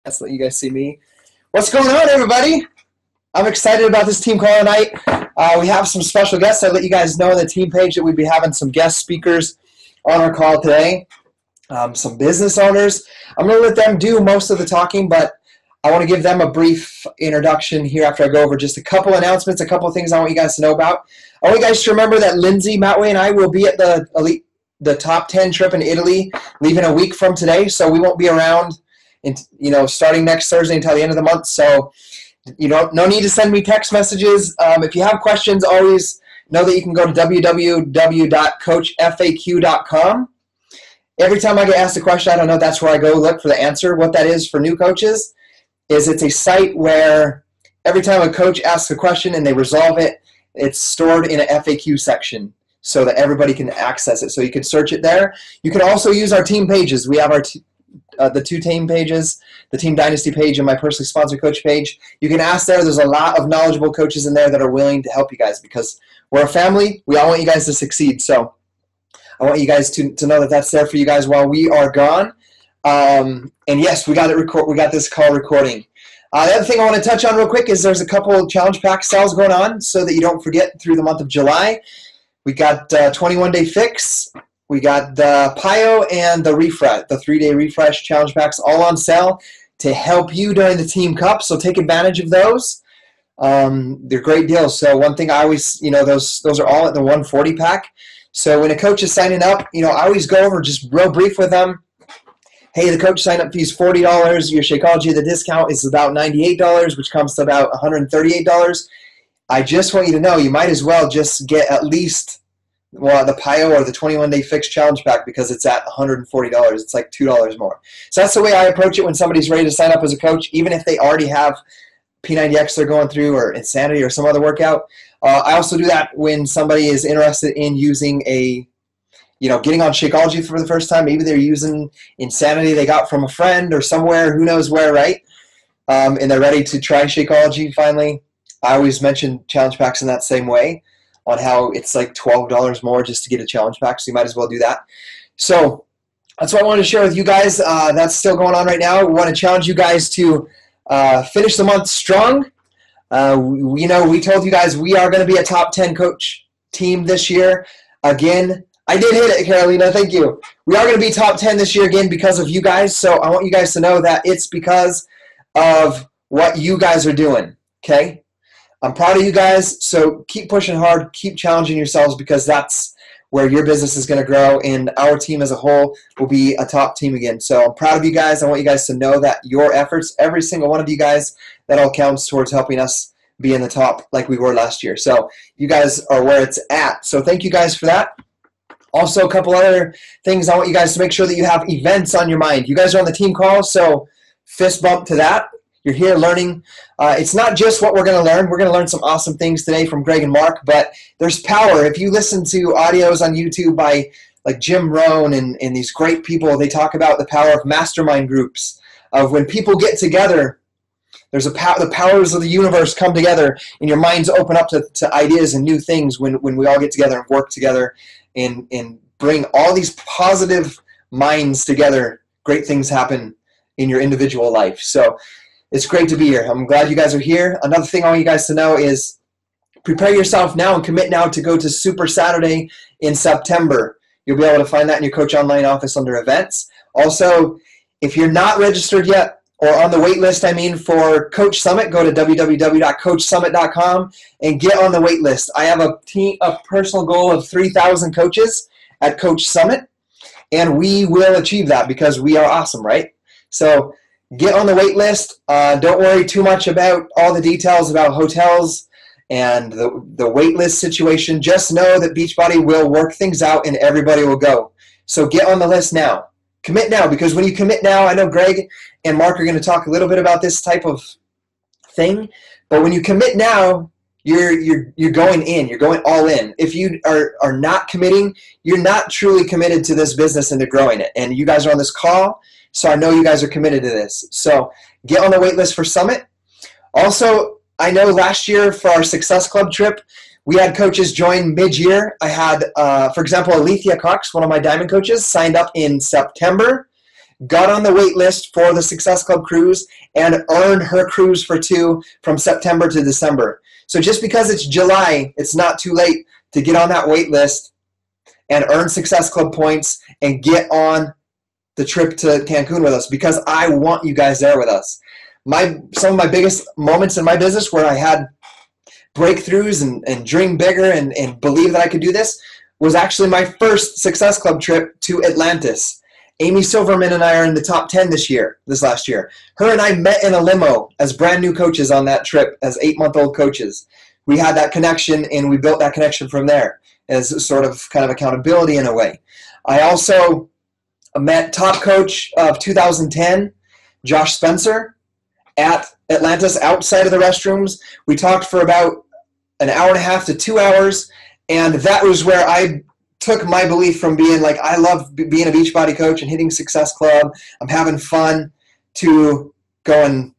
Let's let you guys see me. What's going on, everybody? I'm excited about this team call tonight. We have some special guests. I let you guys know on the team page that we'd be having some guest speakers on our call today. Some business owners. I'm going to let them do most of the talking, but I want to give them a brief introduction here after I go over just a couple announcements, a couple things I want you guys to know about. I want you guys to remember that Lindsay, Mattway, and I will be at the top 10 trip in Italy, leaving a week from today, so we won't be around starting next Thursday until the end of the month. So no need to send me text messages. If you have questions, always know that you can go to www.coachfaq.com. Every time I get asked a question, I don't know, that's where I go look for the answer. What that is for new coaches is it's a site where every time a coach asks a question and they resolve it, it's stored in an FAQ section so that everybody can access it. So you can search it there. You can also use our team pages. We have our the two team pages, the Team Dynasty page and my personally sponsored coach page. You can ask there. There's a lot of knowledgeable coaches in there that are willing to help you guys because we're a family. We all want you guys to succeed. So I want you guys to know that that's there for you guys while we are gone. And yes, we got this call recording. The other thing I want to touch on real quick is there's a couple challenge pack sales going on so that you don't forget through the month of July. We got 21-day fix. We got the PIO and the refresh, the 3-day refresh challenge packs all on sale to help you during the Team Cup. So take advantage of those. They're great deals. So one thing I always, those are all at the 140 pack. So when a coach is signing up, I always go over just real brief with them. Hey, the coach sign-up fee is $40. Your Shakeology, the discount is about $98, which comes to about $138. I just want you to know you might as well just get at least the PIO or the 21-day fixed challenge pack because it's at $140. It's like $2 more. So that's the way I approach it when somebody's ready to sign up as a coach, even if they already have P90X they're going through or Insanity or some other workout. I also do that when somebody is interested in using getting on Shakeology for the first time. Maybe they're using Insanity they got from a friend or somewhere, who knows where, right? And they're ready to try Shakeology finally. I always mention challenge packs in that same way on how it's like $12 more just to get a challenge pack, so you might as well do that. So that's what I wanted to share with you guys. That's still going on right now. We want to challenge you guys to finish the month strong. We told you guys we are going to be a top 10 coach team this year. Again, I did hit it, Carolina. Thank you. We are going to be top 10 this year again because of you guys. So I want you guys to know that it's because of what you guys are doing, okay? I'm proud of you guys. So keep pushing hard. Keep challenging yourselves because that's where your business is going to grow, and our team as a whole will be a top team again. So I'm proud of you guys. I want you guys to know that your efforts, every single one of you guys, that all counts towards helping us be in the top like we were last year. So you guys are where it's at. So thank you guys for that. Also, a couple other things. I want you guys to make sure that you have events on your mind. You guys are on the team call, so fist bump to that. You're here learning. It's not just what we're going to learn. We're going to learn some awesome things today from Greg and Mark, but there's power. If you listen to audios on YouTube by like Jim Rohn and these great people, they talk about the power of mastermind groups, of when people get together, there's the powers of the universe come together, and your minds open up to ideas and new things when we all get together and work together and bring all these positive minds together. Great things happen in your individual life. So it's great to be here. I'm glad you guys are here. Another thing I want you guys to know is prepare yourself now and commit now to go to Super Saturday in September. You'll be able to find that in your Coach Online office under events. Also, if you're not registered yet or on the wait list, for Coach Summit, go to www.coachsummit.com and get on the wait list. I have a personal goal of 3,000 coaches at Coach Summit, and we will achieve that because we are awesome, right? So get on the wait list. Don't worry too much about all the details about hotels and the wait list situation. Just know that Beachbody will work things out and everybody will go. So get on the list now. Commit now, because when you commit now, I know Greg and Mark are going to talk a little bit about this type of thing, but when you commit now, you're going in. You're going all in. If you are not committing, you're not truly committed to this business and to growing it. And you guys are on this call, so I know you guys are committed to this. So get on the wait list for Summit. Also, I know last year for our Success Club trip, we had coaches join mid-year. I had, for example, Alethea Cox, one of my diamond coaches, signed up in September. got on the wait list for the Success Club cruise, and earned her cruise for 2 from September to December. So just because it's July, it's not too late to get on that wait list and earn Success Club points and get on the trip to Cancun with us, because I want you guys there with us. Some of my biggest moments in my business where I had breakthroughs and dream bigger and believe that I could do this was actually my first Success Club trip to Atlantis. Amy Silverman and I are in the top 10 this last year. Her and I met in a limo as brand new coaches on that trip, as 8-month-old coaches. We had that connection, and we built that connection from there as sort of kind of accountability in a way. I also met top coach of 2010, Josh Spencer, at Atlantis outside of the restrooms. We talked for about an hour and a half to 2 hours, and that was where I took my belief from being like, I love being a Beachbody coach and hitting Success Club, I'm having fun, to going,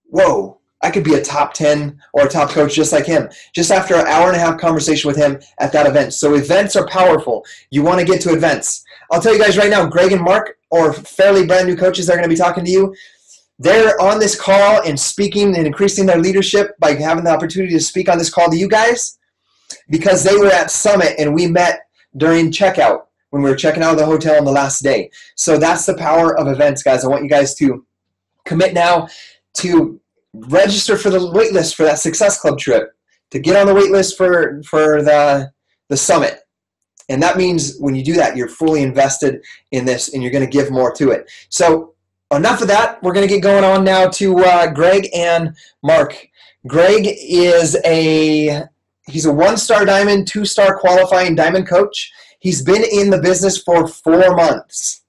whoa, I could be a top 10 or a top coach just like him, just after an hour and a half conversation with him at that event. So events are powerful. You want to get to events. I'll tell you guys right now, Greg and Mark, or fairly brand new coaches that are going to be talking to you, they're on this call and speaking and increasing their leadership by having the opportunity to speak on this call to you guys, because they were at Summit and we met during checkout when we were checking out of the hotel on the last day. So that's the power of events, guys. I want you guys to commit now to register for the wait list for that Success Club trip, to get on the wait list for the Summit. And that means when you do that, you're fully invested in this and you're going to give more to it. So enough of that. We're going to get going on now to Greg and Mark. Greg is he's a 1-star diamond, 2-star qualifying diamond coach. He's been in the business for 4 months.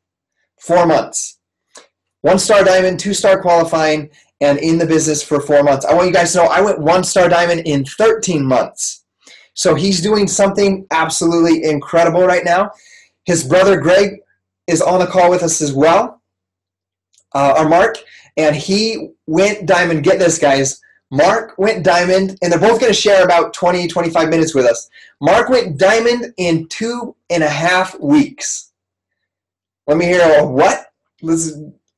4 months. 1-star diamond, 2-star qualifying, and in the business for 4 months. I want you guys to know I went 1-star diamond in 13 months. So he's doing something absolutely incredible right now. His brother Greg is on the call with us as well, or Mark, and he went diamond. Get this, guys. Mark went diamond, and they're both going to share about 20, 25 minutes with us. Mark went diamond in 2.5 weeks. Let me hear what?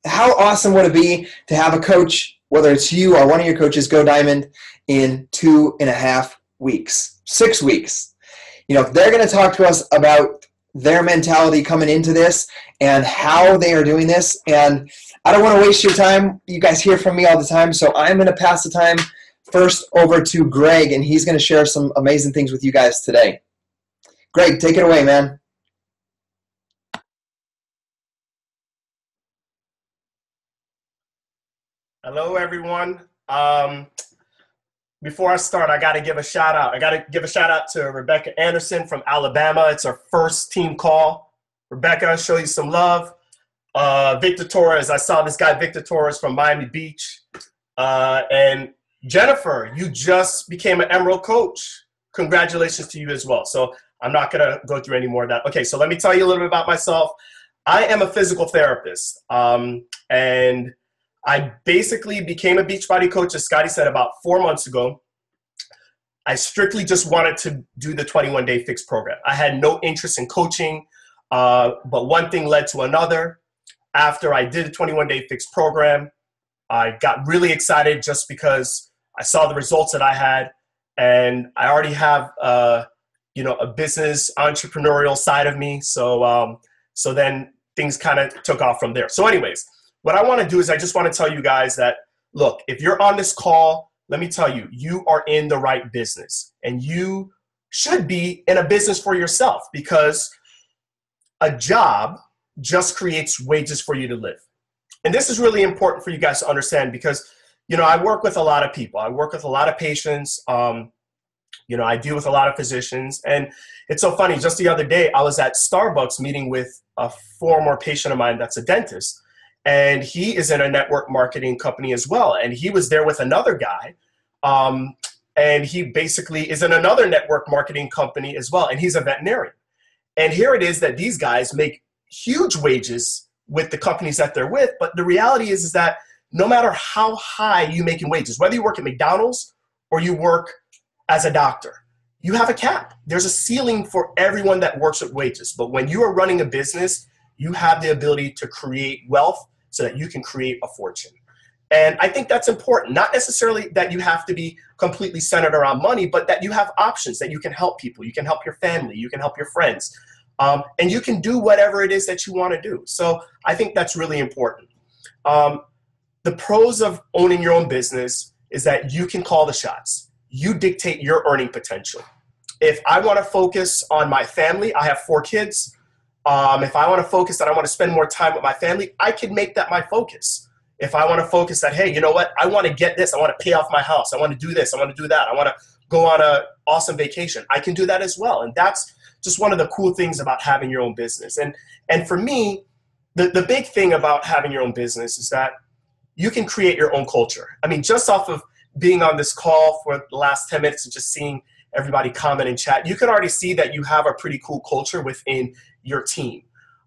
How awesome would it be to have a coach, whether it's you or one of your coaches, go diamond in 2.5 weeks, 6 weeks. You know, they're going to talk to us about their mentality coming into this and how they are doing this. And I don't want to waste your time. You guys hear from me all the time, so I'm going to pass the time first over to Greg, and he's going to share some amazing things with you guys today. Greg, take it away, man. Hello, everyone. Before I start, I got to give a shout out. I got to give a shout out to Rebecca Anderson from Alabama. It's our first team call. Rebecca, show you some love. Victor Torres, I saw this guy, Victor Torres from Miami Beach. And Jennifer, you just became an Emerald coach. Congratulations to you as well. So I'm not going to go through any more of that. Okay, so let me tell you a little bit about myself. I am a physical therapist. And I basically became a Beachbody coach, as Scottie said, about 4 months ago. I strictly just wanted to do the 21-day fix program. I had no interest in coaching, but one thing led to another. After I did the 21-day fix program, I got really excited just because I saw the results that I had, and I already have a business entrepreneurial side of me. So then things kind of took off from there. So anyways, what I want to do is I just want to tell you guys that, look, if you're on this call, let me tell you, you are in the right business, and you should be in a business for yourself, because a job just creates wages for you to live. And this is really important for you guys to understand, because, I work with a lot of people. I work with a lot of patients. I deal with a lot of physicians. And it's so funny. Just the other day, I was at Starbucks meeting with a former patient of mine that's a dentist. And he is in a network marketing company as well. And he was there with another guy. And he basically is in another network marketing company as well. And he's a veterinarian. And here it is that these guys make huge wages with the companies that they're with. But the reality is that no matter how high you make in wages, whether you work at McDonald's or you work as a doctor, you have a cap. There's a ceiling for everyone that works with wages. But when you are running a business, you have the ability to create wealth so that you can create a fortune. And I think that's important. Not necessarily that you have to be completely centered around money, but that you have options, that you can help people. You can help your family. You can help your friends. And you can do whatever it is that you want to do. So I think that's really important. The pros of owning your own business is that you can call the shots. You dictate your earning potential. If I want to focus on my family, I have 4 kids. If I want to focus that I want to spend more time with my family, I can make that my focus. If I want to focus that, hey, you know what? I want to get this. I want to pay off my house. I want to do this. I want to do that. I want to go on an awesome vacation. I can do that as well. And that's just one of the cool things about having your own business. And for me, the big thing about having your own business is that you can create your own culture. I mean, just off of being on this call for the last 10 minutes and just seeing everybody comment and chat, you can already see that you have a pretty cool culture within your team.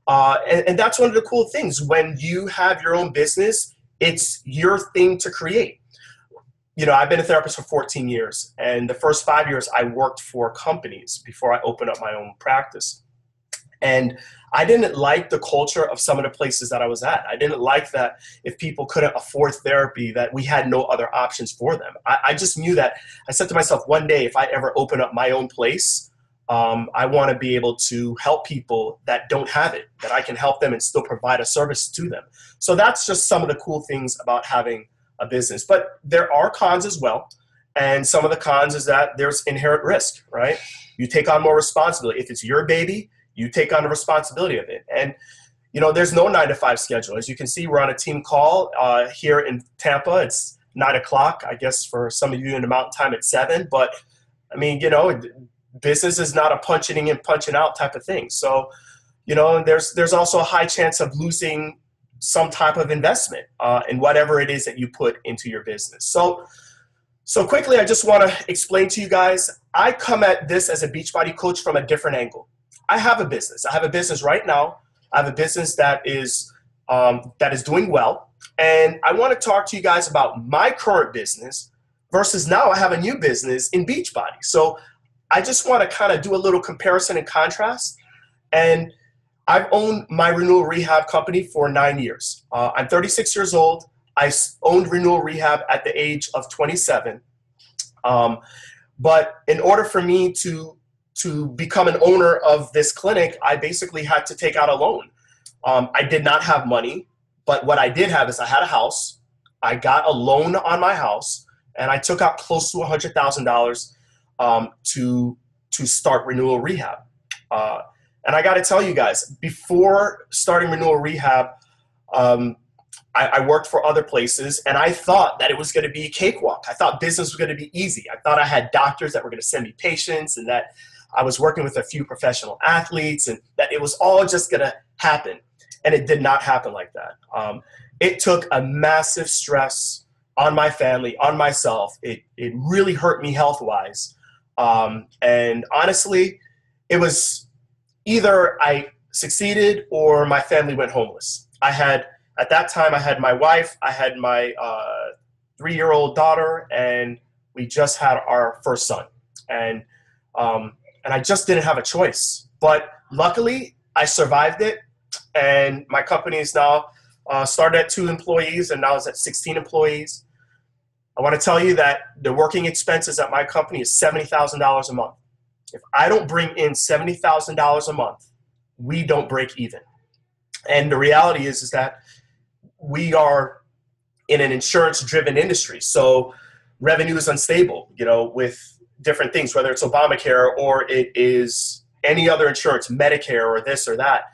And that's one of the cool things. When you have your own business, it's your thing to create. You know, I've been a therapist for 14 years, and the first 5 years I worked for companies before I opened up my own practice. And I didn't like the culture of some of the places that I was at. I didn't like that if people couldn't afford therapy, that we had no other options for them. I just knew that. I said to myself, one day, if I ever open up my own place, I want to be able to help people that don't have it, that I can help them and still provide a service to them. So that's just some of the cool things about having a business. But there are cons as well. And some of the cons is that there's inherent risk, right? You take on more responsibility. If it's your baby, you take on the responsibility of it. And, you know, there's no 9-to-5 schedule. As you can see, we're on a team call here in Tampa. It's 9 o'clock. I guess for some of you in the mountain time, it's 7. But, I mean, you know, business is not a punching in, punching out type of thing. So, you know, there's also a high chance of losing some type of investment in whatever it is that you put into your business. So quickly, I just want to explain to you guys, I come at this as a Beachbody coach from a different angle. I have a business. I have a business right now. I have a business that is doing well. And I want to talk to you guys about my current business versus now I have a new business in Beachbody. So I just want to kind of do a little comparison and contrast. And I've owned my renewal rehab company for 9 years. I'm 36 years old. I owned renewal rehab at the age of 27. But in order for me to become an owner of this clinic, I basically had to take out a loan. I did not have money, but what I did have is I had a house. I got a loan on my house, and I took out close to $100,000 to start renewal rehab. And I got to tell you guys, before starting renewal rehab, I worked for other places, and I thought that it was going to be a cakewalk. I thought business was going to be easy. I thought I had doctors that were going to send me patients, and that I was working with a few professional athletes, and that it was all just going to happen. And it did not happen like that. It took a massive stress on my family, on myself. It really hurt me health-wise. And honestly, it was either I succeeded or my family went homeless. At that time, I had my wife, I had my 3-year-old daughter, and we just had our first son. And I just didn't have a choice. But luckily, I survived it, and my company is now started at 2 employees, and now it's at 16 employees. I want to tell you that the working expenses at my company is $70,000 a month. If I don't bring in $70,000 a month, we don't break even. And the reality is that we are in an insurance-driven industry, so revenue is unstable, you know, with different things, whether it's Obamacare or it is any other insurance, Medicare or this or that.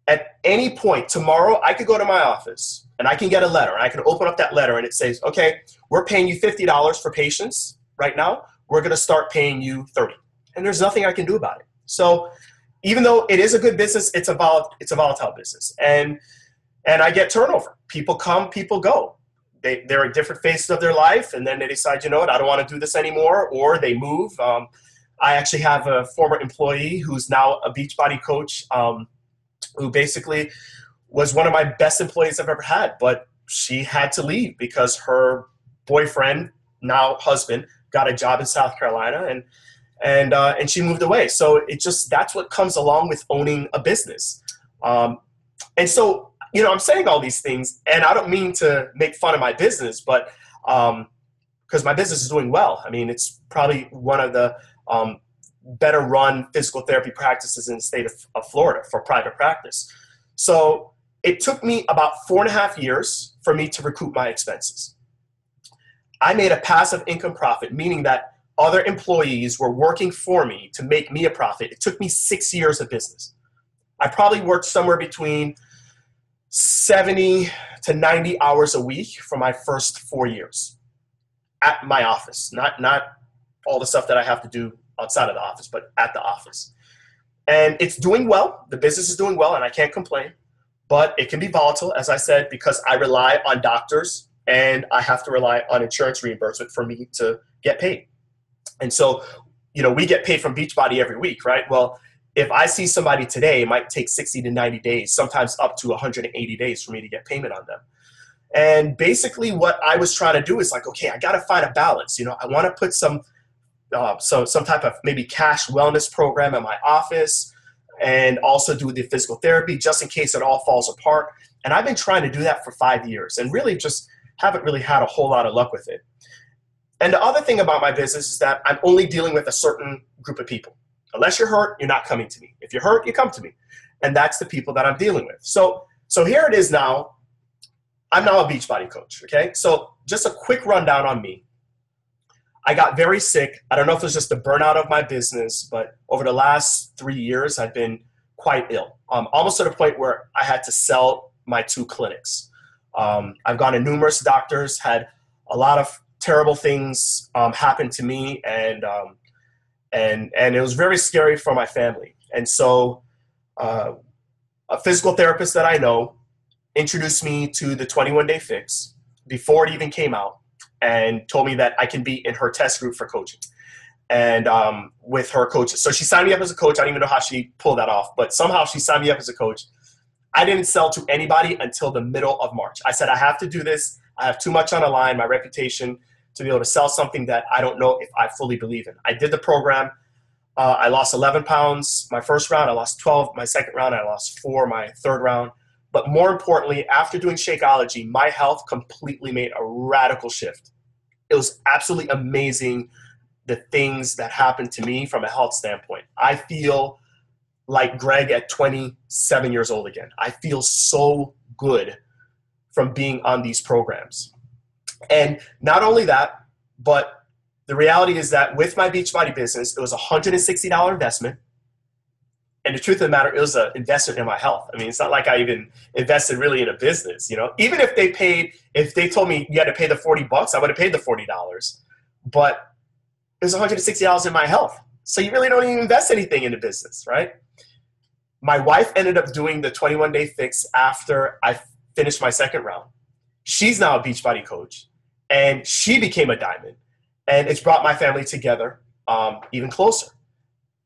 At any point tomorrow, I could go to my office and I can get a letter, and I can open up that letter and it says, okay, we're paying you $50 for patients right now. We're going to start paying you $30. And there's nothing I can do about it. So even though it is a good business, it's a volatile business. And I get turnover. People come, people go. They're at different phases of their life, and then they decide, you know what, I don't want to do this anymore, or they move. I actually have a former employee who's now a Beachbody coach, who basically was one of my best employees I've ever had, but she had to leave because her boyfriend, now husband, got a job in South Carolina, and she moved away. So that's what comes along with owning a business. And so, you know, I'm saying all these things, and I don't mean to make fun of my business, but because my business is doing well. I mean, it's probably one of the better run physical therapy practices in the state of Florida for private practice. So it took me about 4.5 years for me to recoup my expenses. I made a passive income profit, meaning that other employees were working for me to make me a profit. It took me 6 years of business. I probably worked somewhere between 70 to 90 hours a week for my first 4 years at my office, not all the stuff that I have to do outside of the office, but at the office. And it's doing well. The business is doing well, and I can't complain. But it can be volatile, as I said, because I rely on doctors and I have to rely on insurance reimbursement for me to get paid. And so, you know, we get paid from Beachbody every week, right? Well, if I see somebody today, it might take 60 to 90 days, sometimes up to 180 days for me to get payment on them. And basically what I was trying to do is like, okay, I got to find a balance. You know, I want to put some type of maybe cash wellness program in my office and also do the physical therapy just in case it all falls apart. And I've been trying to do that for 5 years and really just haven't really had a whole lot of luck with it. And the other thing about my business is that I'm only dealing with a certain group of people. Unless you're hurt, you're not coming to me. If you're hurt, you come to me. And that's the people that I'm dealing with. So here it is now. I'm now a Beachbody coach, okay? So just a quick rundown on me. I got very sick. I don't know if it was just the burnout of my business, but over the last 3 years, I've been quite ill. Almost to the point where I had to sell my 2 clinics. I've gone to numerous doctors, had a lot of terrible things happen to me, and it was very scary for my family. And so a physical therapist that I know introduced me to the 21-day fix before it even came out and told me that I can be in her test group for coaching and with her coaches. So she signed me up as a coach. I don't even know how she pulled that off, but somehow she signed me up as a coach. I didn't sell to anybody until the middle of March. I said, I have to do this. I have too much on the line, my reputation, to be able to sell something that I don't know if I fully believe in. I did the program. I lost 11 pounds my first round. I lost 12 my second round. I lost 4 my third round. But more importantly, after doing Shakeology, my health completely made a radical shift. It was absolutely amazing, the things that happened to me from a health standpoint. I feel like Greg at 27 years old again. I feel so good from being on these programs. And not only that, but the reality is that with my Beachbody business, it was a $160 investment. And the truth of the matter, it was an investment in my health. I mean, it's not like I even invested really in a business, you know. Even if they told me you had to pay the $40, I would have paid the $40. But it was $160 in my health. So you really don't even invest anything in the business, right? My wife ended up doing the 21-day fix after I finished my second round. She's now a Beachbody coach, and she became a diamond. And it's brought my family together even closer.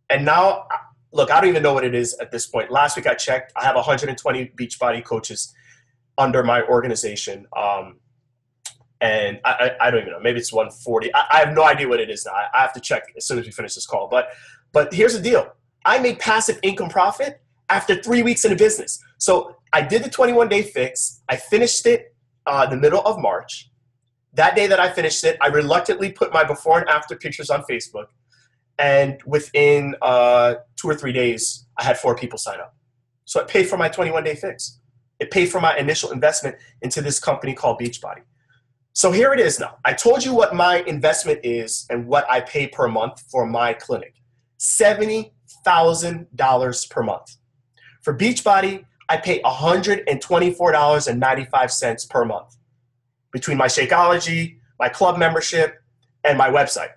And now, look, I don't even know what it is at this point. Last week I checked. I have 120 Beachbody coaches under my organization. And I don't even know. Maybe it's 140. I have no idea what it is now. I have to check as soon as we finish this call. But here's the deal. I made passive income profit after 3 weeks in the business. So I did the 21-day fix. I finished it the middle of March. That day that I finished it, I reluctantly put my before and after pictures on Facebook. And within 2 or 3 days, I had 4 people sign up. So it paid for my 21-day fix. It paid for my initial investment into this company called Beachbody. So here it is now. I told you what my investment is and what I pay per month for my clinic. $70,000 per month. For Beachbody, I pay $124.95 per month between my Shakeology, my club membership, and my website.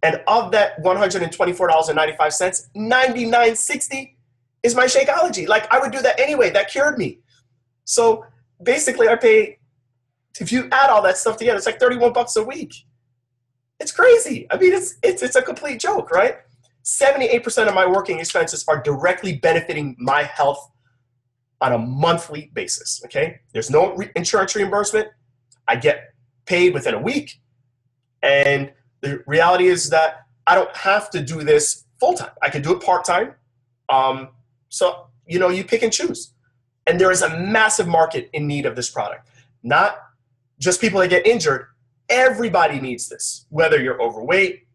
And of that $124.95, $99.60 is my Shakeology. Like, I would do that anyway. That cured me. So basically, I pay, if you add all that stuff together, it's like $31 a week. It's crazy. I mean, it's a complete joke, right? 78% of my working expenses are directly benefiting my health on a monthly basis, okay? There's no insurance reimbursement. I get paid within a week. And the reality is that I don't have to do this full-time. I can do it part-time. So you pick and choose. And there is a massive market in need of this product. Not just people that get injured. Everybody needs this. Whether you're overweight,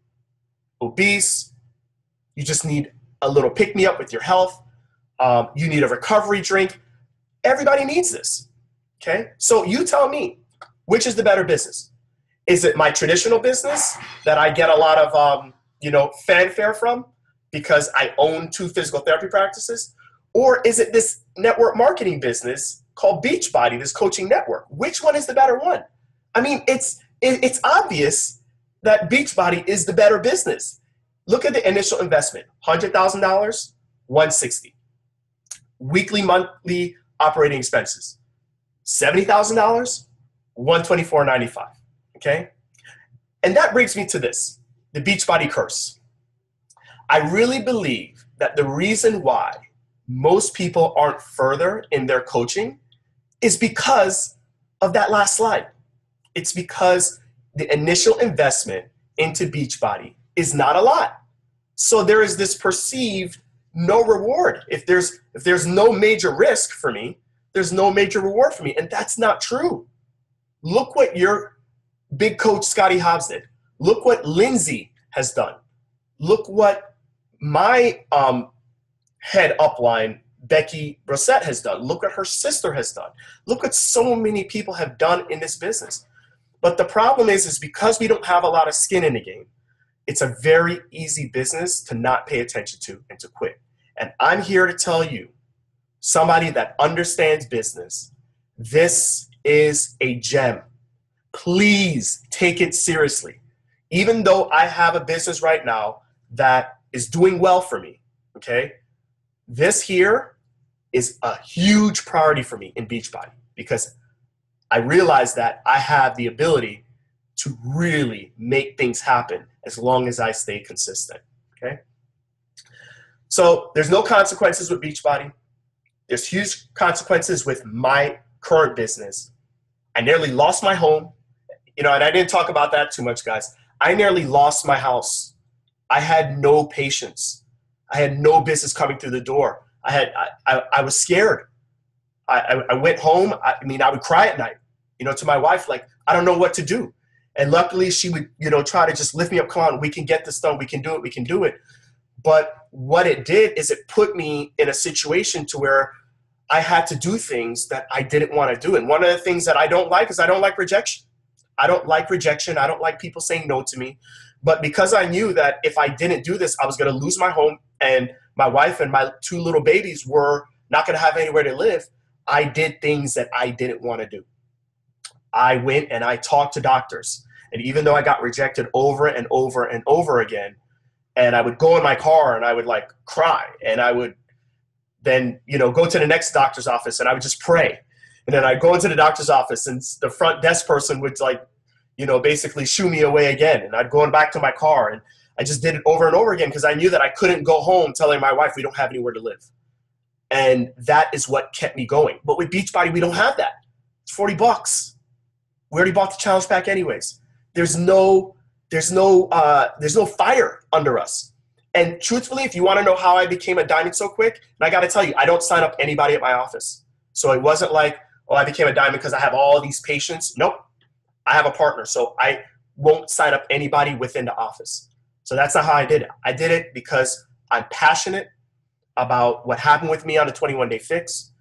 obese, you just need a little pick-me-up with your health. You need a recovery drink. Everybody needs this, okay? So you tell me, which is the better business? Is it my traditional business that I get a lot of, fanfare from because I own 2 physical therapy practices? Or is it this network marketing business called Beachbody, this coaching network? Which one is the better one? I mean, it's obvious that Beachbody is the better business. Look at the initial investment, $100,000, $160,000. Weekly, monthly operating expenses, $70,000, $124.95, okay? And that brings me to this, the Beachbody curse. I really believe that the reason why most people aren't further in their coaching is because of that last slide. It's because the initial investment into Beachbody is not a lot. So there is this perceived no reward. If there's no major risk for me, there's no major reward for me. And that's not true. Look what your big coach, Scottie Hobbs, did. Look what Lindsay has done. Look what my head upline, Becky Brissett, has done. Look what her sister has done. Look what so many people have done in this business. But the problem is because we don't have a lot of skin in the game, it's a very easy business to not pay attention to and to quit. And I'm here to tell you, somebody that understands business, this is a gem. Please take it seriously. Even though I have a business right now that is doing well for me, okay? This here is a huge priority for me in Beachbody because I realize that I have the ability to really make things happen as long as I stay consistent, okay? So there's no consequences with Beachbody. There's huge consequences with my current business. I nearly lost my home, and I didn't talk about that too much, guys. I nearly lost my house. I had no patience. I had no business coming through the door. I was scared. I went home. I would cry at night, to my wife, like, I don't know what to do. And luckily she would, try to just lift me up. Come on, we can get this done. We can do it. We can do it. But what it did is it put me in a situation to where I had to do things that I didn't want to do. And one of the things that I don't like is I don't like rejection. I don't like rejection. I don't like people saying no to me. But because I knew that if I didn't do this, I was going to lose my home and my wife and my 2 little babies were not going to have anywhere to live, I did things that I didn't want to do. I went and I talked to doctors. And even though I got rejected over and over and over again, and I would go in my car and I would like cry, and I would then, go to the next doctor's office and I would just pray. And then I'd go into the doctor's office and the front desk person would basically shoo me away again. And I'd go back to my car, and I just did it over and over again because I knew that I couldn't go home telling my wife we don't have anywhere to live. And that is what kept me going. But with Beachbody, we don't have that. It's $40. We already bought the challenge pack anyways. There's no fire under us. And truthfully, if you want to know how I became a diamond so quick, and I got to tell you, I don't sign up anybody at my office. So it wasn't like, I became a diamond because I have all these patients. Nope. I have a partner, so I won't sign up anybody within the office. So that's not how I did it. I did it because I'm passionate about what happened with me on the 21-day fix.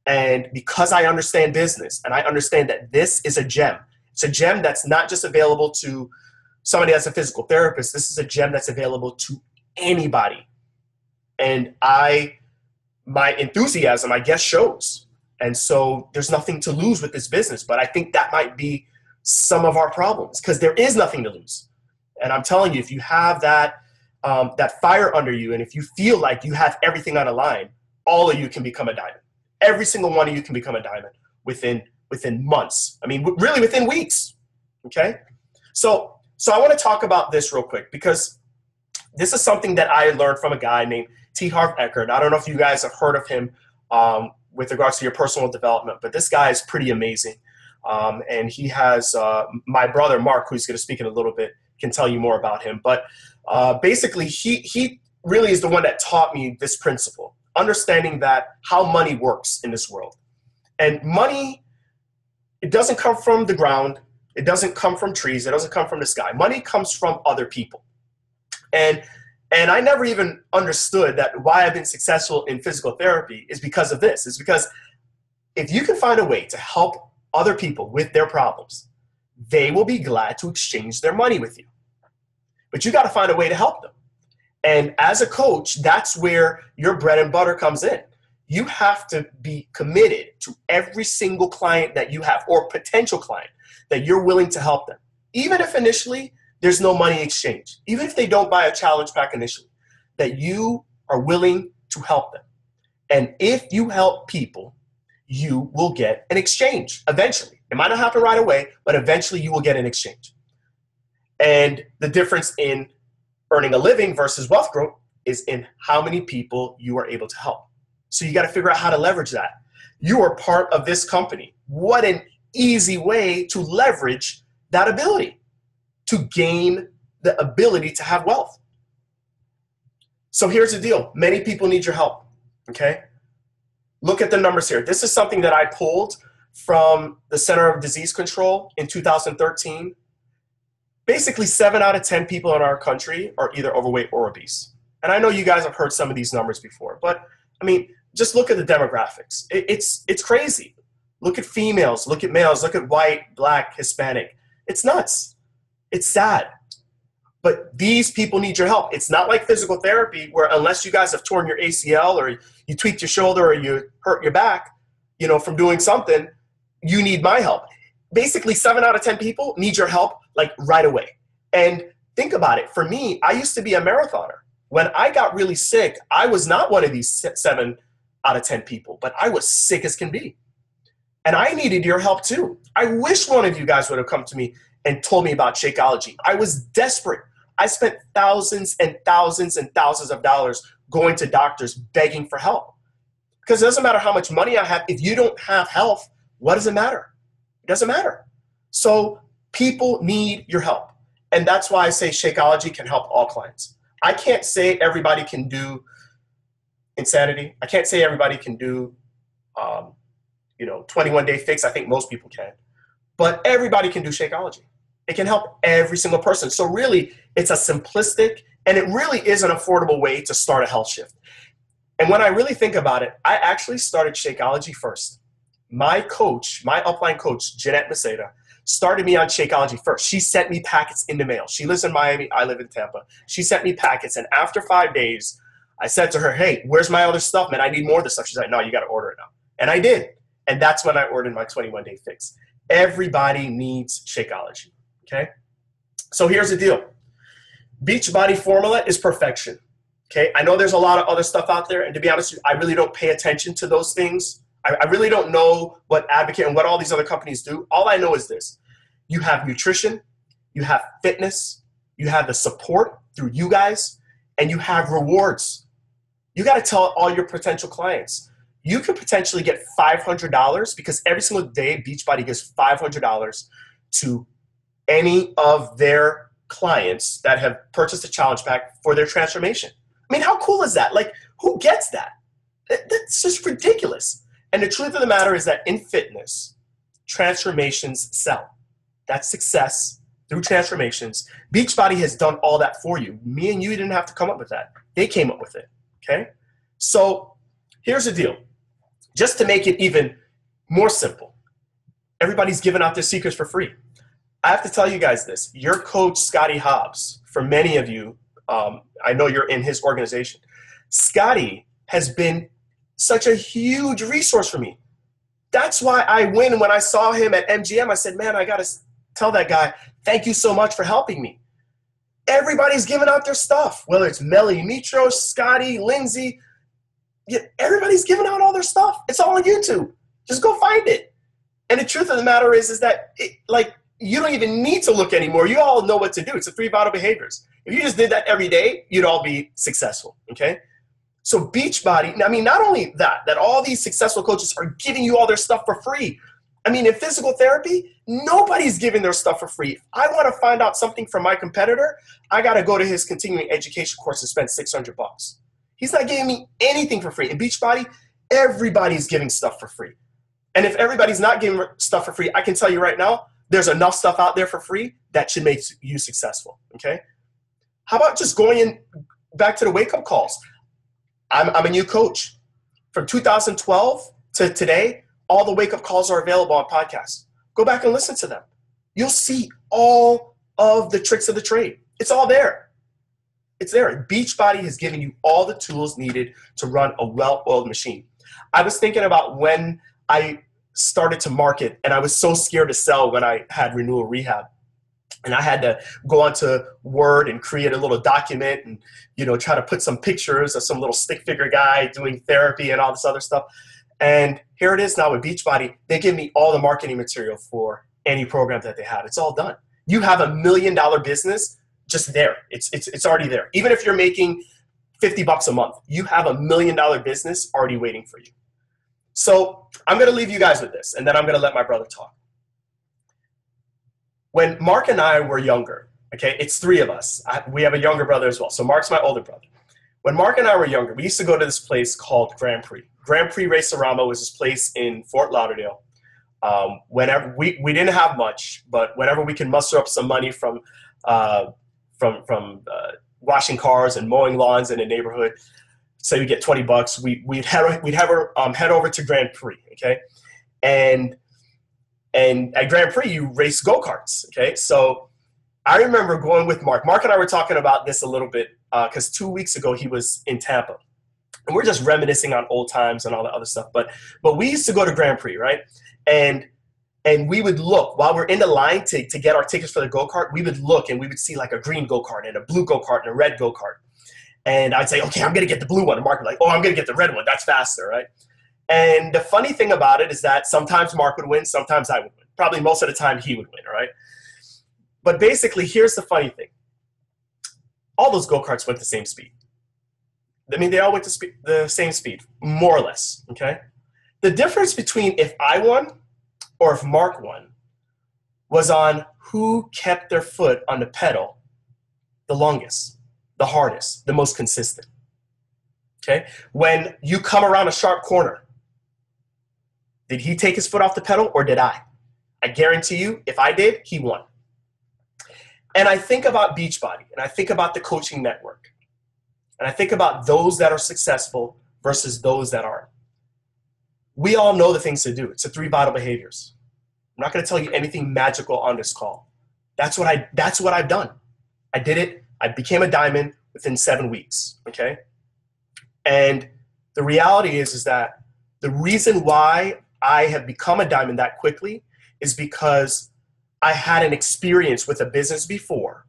And because I understand business and I understand that this is a gem. It's a gem that's not just available to somebody that's a physical therapist. This is a gem that's available to anybody. And my enthusiasm, I guess, shows. And so there's nothing to lose with this business. But I think that might be some of our problems because there is nothing to lose. And I'm telling you, if you have that fire under you, and if you feel like you have everything on a line, all of you can become a diamond. Every single one of you can become a diamond within months. I mean, really within weeks. Okay. So I want to talk about this real quick because this is something that I learned from a guy named T. Harv Eker. I don't know if you guys have heard of him with regards to your personal development, but this guy is pretty amazing. And he has my brother, Mark, who's going to speak in a little bit, can tell you more about him. But basically, he really is the one that taught me this principle. understanding that how money works in this world. And money, it doesn't come from the ground. It doesn't come from trees. It doesn't come from the sky. Money comes from other people. And I never even understood that why I've been successful in physical therapy is because of this. It's because if you can find a way to help other people with their problems, they will be glad to exchange their money with you. But you got to find a way to help them. And as a coach, that's where your bread and butter comes in. You have to be committed to every single client that you have, or potential client, that you're willing to help them. Even if initially there's no money exchange, even if they don't buy a challenge pack initially, that you are willing to help them. And if you help people, you will get an exchange eventually. It might not happen right away, but eventually you will get an exchange. And the difference in earning a living versus wealth growth is in how many people you are able to help. So you got to figure out how to leverage that. You are part of this company. What an easy way to leverage that ability, to gain the ability to have wealth. So here's the deal. Many people need your help, okay? Look at the numbers here. This is something that I pulled from the Center of Disease Control in 2013. Basically, 7 out of 10 people in our country are either overweight or obese. And I know you guys have heard some of these numbers before, but I mean, just look at the demographics. It's crazy. Look at females, look at males, look at white, black, Hispanic. It's nuts. It's sad. But these people need your help. It's not like physical therapy where unless you guys have torn your ACL or you tweaked your shoulder or you hurt your back, you know, from doing something, you need my help. Basically, 7 out of 10 people need your help like right away. And think about it. For me, I used to be a marathoner. When I got really sick, I was not one of these 7 out of 10 people, but I was sick as can be. And I needed your help too. I wish one of you guys would have come to me and told me about Shakeology. I was desperate. I spent thousands and thousands and thousands of dollars going to doctors begging for help. Because it doesn't matter how much money I have. If you don't have health, what does it matter? It doesn't matter. So people need your help. And that's why I say Shakeology can help all clients. I can't say everybody can do Insanity. I can't say everybody can do, 21-day fix. I think most people can. But everybody can do Shakeology. It can help every single person. So really, it's a simplistic, and it really is an affordable way to start a health shift. And when I really think about it, I actually started Shakeology first. My coach, my upline coach, Jeanette Maceda, started me on Shakeology first. She sent me packets in the mail. She lives in Miami. I live in Tampa. She sent me packets. And after 5 days, I said to her, hey, where's my other stuff, man? I need more of this stuff. She's like, no, you got to order it now. And I did. And that's when I ordered my 21-day fix. Everybody needs Shakeology, okay? So here's the deal. Beachbody formula is perfection, okay? I know there's a lot of other stuff out there. And to be honest with you, I really don't pay attention to those things. I really don't know what Advocate and what all these other companies do. All I know is this. You have nutrition, you have fitness, you have the support through you guys, and you have rewards. You got to tell all your potential clients. You could potentially get $500 because every single day Beachbody gives $500 to any of their clients that have purchased a challenge pack for their transformation. I mean, how cool is that? Like, who gets that? That's just ridiculous. And the truth of the matter is that in fitness, transformations sell. That's success through transformations. Beachbody has done all that for you. Me and you didn't have to come up with that. They came up with it, okay? So here's the deal. Just to make it even more simple, everybody's giving out their secrets for free. I have to tell you guys this. Your coach, Scottie Hobbs, for many of you, I know you're in his organization. Scottie has been such a huge resource for me. That's why I win. When I saw him at MGM, I said, man, I got to tell that guy, thank you so much for helping me. Everybody's giving out their stuff, whether it's Melly Mitros, Scottie, Lindsay. Everybody's giving out all their stuff. It's all on YouTube. Just go find it. And the truth of the matter is that you don't even need to look anymore. You all know what to do. It's the 3 vital behaviors. If you just did that every day, you'd all be successful, okay? So Beachbody, I mean, not only that all these successful coaches are giving you all their stuff for free. I mean, in physical therapy, nobody's giving their stuff for free. If I want to find out something from my competitor, I got to go to his continuing education course and spend $600. He's not giving me anything for free. In Beachbody, everybody's giving stuff for free. And if everybody's not giving stuff for free, I can tell you right now, there's enough stuff out there for free that should make you successful, okay? How about just going in back to the wake-up calls? I'm a new coach. From 2012 to today, all the wake-up calls are available on podcasts. Go back and listen to them. You'll see all of the tricks of the trade. It's all there. It's there. Beachbody has given you all the tools needed to run a well-oiled machine. I was thinking about when I started to market, and I was so scared to sell when I had Renewal Rehab. And I had to go onto Word and create a little document and, try to put some pictures of some little stick figure guy doing therapy and all this other stuff. And here it is now with Beachbody. They give me all the marketing material for any program that they have. It's all done. You have $1 million business just there. It's already there. Even if you're making $50 a month, you have $1 million business already waiting for you. So I'm going to leave you guys with this, and then I'm going to let my brother talk. When Mark and I were younger, okay, it's three of us. We have a younger brother as well. So Mark's my older brother. When Mark and I were younger, we used to go to this place called Grand Prix. Grand Prix Racerama was this place in Fort Lauderdale. Whenever we didn't have much, but whenever we could muster up some money from washing cars and mowing lawns in the neighborhood, say we get $20, we'd head over to Grand Prix, okay? And at Grand Prix, you race go-karts, okay? So I remember going with Mark. Mark and I were talking about this a little bit because 2 weeks ago he was in Tampa. And we're just reminiscing on old times and all that other stuff. But we used to go to Grand Prix, right? And we would look, while we're in the line to get our tickets for the go-kart, we would look and we would see like a green go-kart and a blue go-kart and a red go-kart. And I'd say, okay, I'm going to get the blue one. And Mark would be like, oh, I'm going to get the red one. That's faster, right? And the funny thing about it is that sometimes Mark would win, sometimes I would win. Probably most of the time he would win, right? But basically, here's the funny thing. All those go-karts went the same speed. I mean, they all went the same speed, more or less, okay? The difference between if I won or if Mark won was on who kept their foot on the pedal the longest, the hardest, the most consistent, okay? When you come around a sharp corner, did he take his foot off the pedal or did I? I guarantee you, if I did, he won. And I think about Beachbody, and I think about the coaching network, and I think about those that are successful versus those that aren't. We all know the things to do. It's the 3 vital behaviors. I'm not going to tell you anything magical on this call. That's what I've done. I did it. I became a diamond within 7 weeks, okay? And the reality is that the reason why I have become a diamond that quickly is because I had an experience with a business before,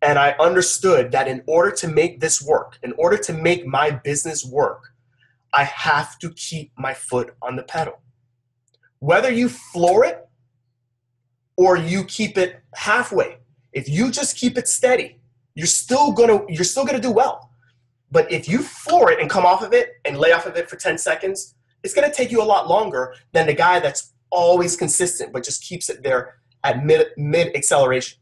and I understood that in order to make this work, in order to make my business work, I have to keep my foot on the pedal. Whether you floor it or you keep it halfway, if you just keep it steady, you're still gonna do well. But if you floor it and come off of it and lay off of it for 10 seconds, it's gonna take you a lot longer than the guy that's always consistent but just keeps it there at mid acceleration.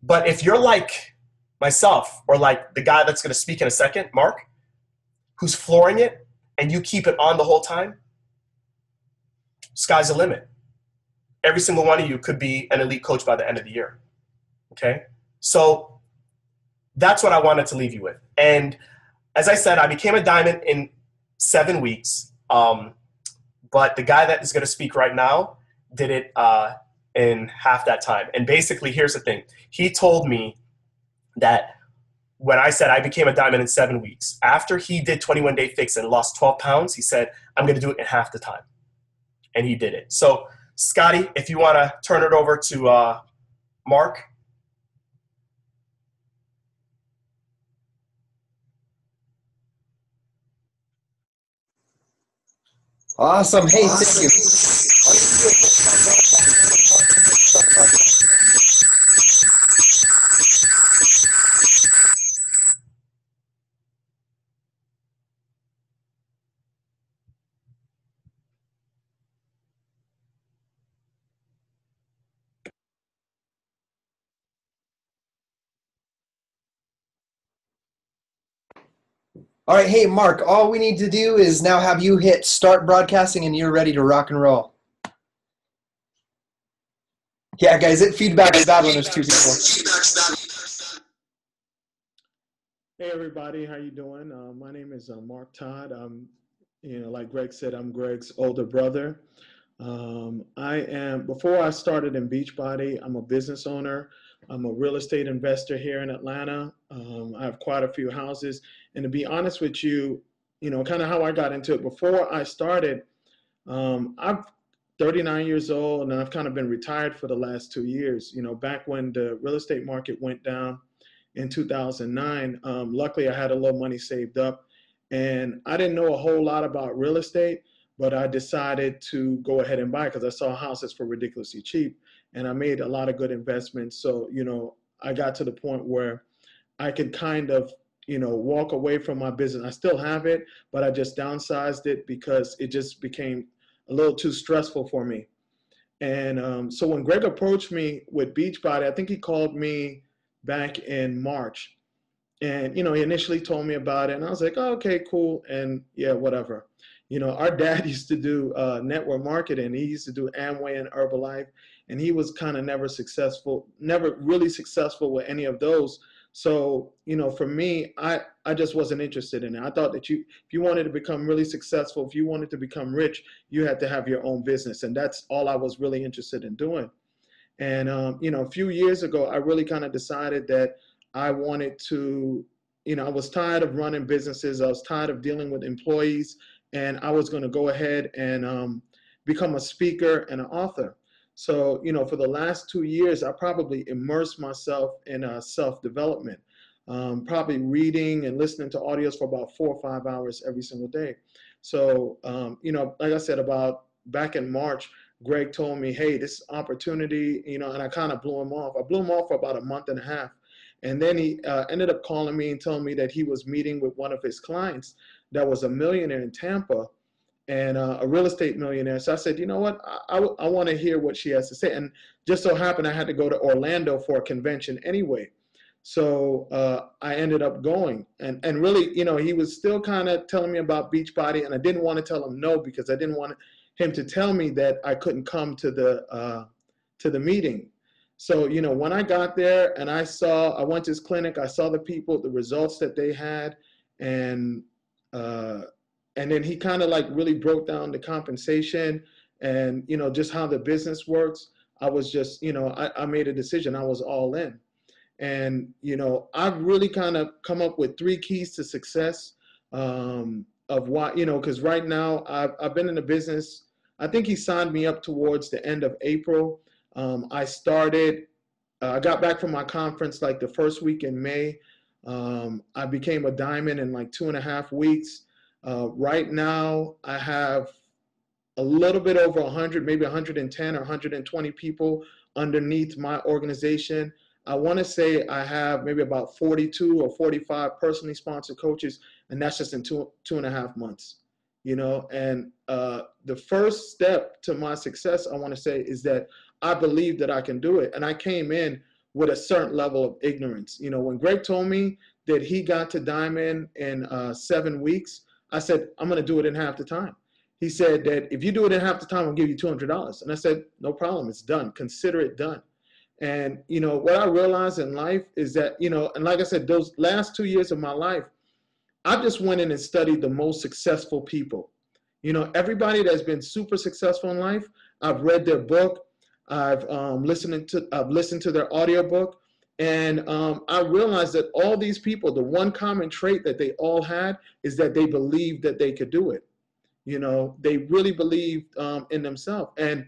But if you're like myself or like the guy that's gonna speak in a second, Mark, who's flooring it and you keep it on the whole time, sky's the limit. Every single one of you could be an elite coach by the end of the year, okay? So that's what I wanted to leave you with. And as I said, I became a diamond in 7 weeks, but the guy that is gonna speak right now did it in half that time. And basically, here's the thing. He told me that when I said I became a diamond in 7 weeks, after he did 21 Day Fix and lost 12 pounds, he said, I'm going to do it in half the time. And he did it. So, Scottie, if you want to turn it over to Mark. Awesome. Hey, thank you. All right, hey Mark, all we need to do is now have you hit start broadcasting and you're ready to rock and roll. Yeah, guys, feedback's bad when there's two people. Hey everybody, how you doing? My name is Mark Todd. Like Greg said, I'm Greg's older brother. Before I started in Beachbody, I'm a business owner. I'm a real estate investor here in Atlanta. I have quite a few houses. And to be honest with you, kind of how I got into it. Before I started, I'm 39 years old and I've kind of been retired for the last 2 years. Back when the real estate market went down in 2009, luckily I had a little money saved up and I didn't know a whole lot about real estate, but I decided to go ahead and buy because I saw houses for ridiculously cheap and I made a lot of good investments. So, I got to the point where I could kind of, walk away from my business. I still have it, but I just downsized it because it just became a little too stressful for me. And so when Greg approached me with Beachbody, I think he called me back in March. And, he initially told me about it and I was like, oh, okay, cool. And yeah, whatever. Our dad used to do network marketing. He used to do Amway and Herbalife, and he was kind of never really successful with any of those. So, for me, I just wasn't interested in it. I thought that if you wanted to become really successful, if you wanted to become rich, you had to have your own business. And that's all I was really interested in doing. And, a few years ago, I really kind of decided that I wanted to, I was tired of running businesses. I was tired of dealing with employees, and I was going to go ahead and become a speaker and an author. So, for the last 2 years, I probably immersed myself in self-development, probably reading and listening to audios for about 4 or 5 hours every single day. So, like I said, about back in March, Greg told me, hey, this opportunity, and I kind of blew him off. I blew him off for about a month and a half. And then he ended up calling me and telling me that he was meeting with one of his clients that was a millionaire in Tampa and a real estate millionaire. So I said, you know what, I want to hear what she has to say. And just so happened I had to go to Orlando for a convention anyway. So I ended up going. And really, he was still kind of telling me about Beachbody, and I didn't want to tell him no because I didn't want him to tell me that I couldn't come to the meeting. So, when I got there and I went to his clinic, I saw the people, the results that they had, and then he kind of like really broke down the compensation and, just how the business works. I was just, I made a decision. I was all in. And, I've really kind of come up with 3 keys to success of why, because right now I've been in the business. I think he signed me up towards the end of April. I got back from my conference like the first week in May. I became a diamond in like 2.5 weeks. Right now, I have a little bit over 100, maybe 110 or 120 people underneath my organization. I want to say I have maybe about 42 or 45 personally sponsored coaches, and that's just in 2.5 months. And the first step to my success, I want to say, is that I believe that I can do it. And I came in with a certain level of ignorance. When Greg told me that he got to diamond in 7 weeks, I said, I'm going to do it in half the time. He said that if you do it in half the time, I'll give you $200. And I said, no problem. It's done. Consider it done. And, what I realized in life is that, and like I said, those last 2 years of my life, I just went in and studied the most successful people. Everybody that's been super successful in life, I've read their book. I've listened to their audiobook. And I realized that all these people, the one common trait that they all had is that they believed that they could do it. They really believed in themselves. And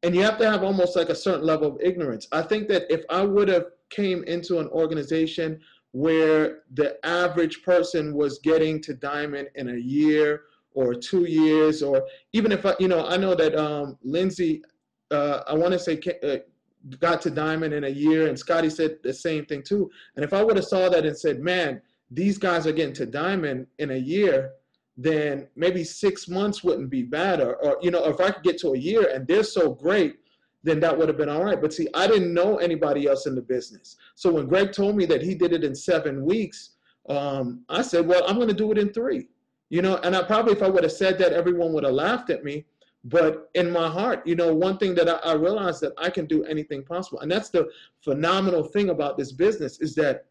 you have to have almost like a certain level of ignorance. I think that if I would have came into an organization where the average person was getting to diamond in a year or 2 years, or even if I know that Lindsay, I want to say got to diamond in a year, and Scottie said the same thing too. And if I would have saw that and said, man, these guys are getting to diamond in a year, then maybe 6 months wouldn't be bad. Or if I could get to a year and they're so great, then that would have been all right. But see, I didn't know anybody else in the business. So when Greg told me that he did it in 7 weeks, I said, well, I'm going to do it in 3. You know, and I probably, if I would have said that, everyone would have laughed at me. But in my heart, you know, one thing that I realized that I can do anything possible. And that's the phenomenal thing about this business, is that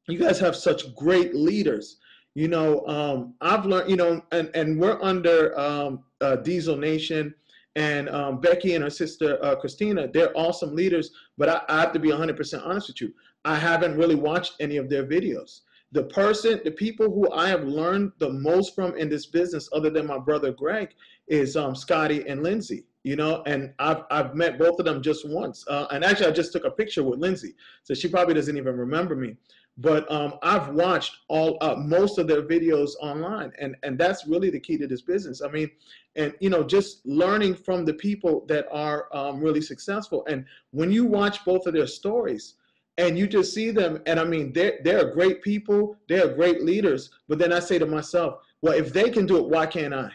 you guys have such great leaders. You know, I've learned, you know, and we're under Diesel Nation, and Becky and her sister Christina. They're awesome leaders, but I have to be 100% honest with you. I haven't really watched any of their videos. The people who I have learned the most from in this business, other than my brother Greg, is Scottie and Lindsay. You know, and I've met both of them just once. And actually, I just took a picture with Lindsay, so she probably doesn't even remember me. But I've watched most of their videos online, and that's really the key to this business. I mean, and you know, just learning from the people that are really successful. And when you watch both of their stories, and you just see them, and I mean, they're great people, they're great leaders. But then I say to myself, well, if they can do it, why can't I?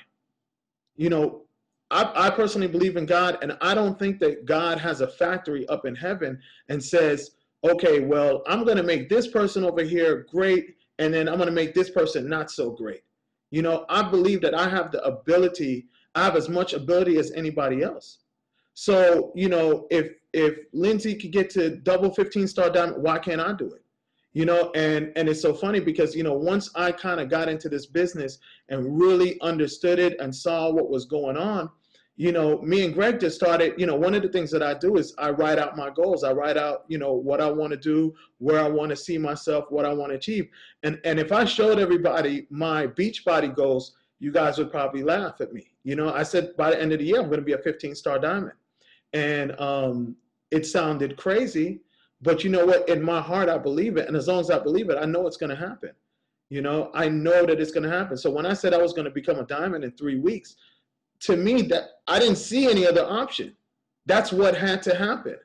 You know, I personally believe in God, and I don't think that God has a factory up in heaven and says, okay, well, I'm going to make this person over here great, and then I'm going to make this person not so great. You know, I believe that I have the ability, I have as much ability as anybody else. So, you know, if Lindsay could get to double 15-star diamond, why can't I do it? You know, and it's so funny because, you know, once I kind of got into this business and really understood it and saw what was going on, you know, me and Greg just started, you know, one of the things that I do is I write out my goals. I write out, you know, what I want to do, where I want to see myself, what I want to achieve. And if I showed everybody my Beachbody goals, you guys would probably laugh at me. You know, I said by the end of the year, I'm going to be a 15-star diamond. And it sounded crazy, but you know what? In my heart, I believe it. And as long as I believe it, I know it's going to happen. You know, I know that it's going to happen. So when I said I was going to become a diamond in 3 weeks, to me, that I didn't see any other option. That's what had to happen.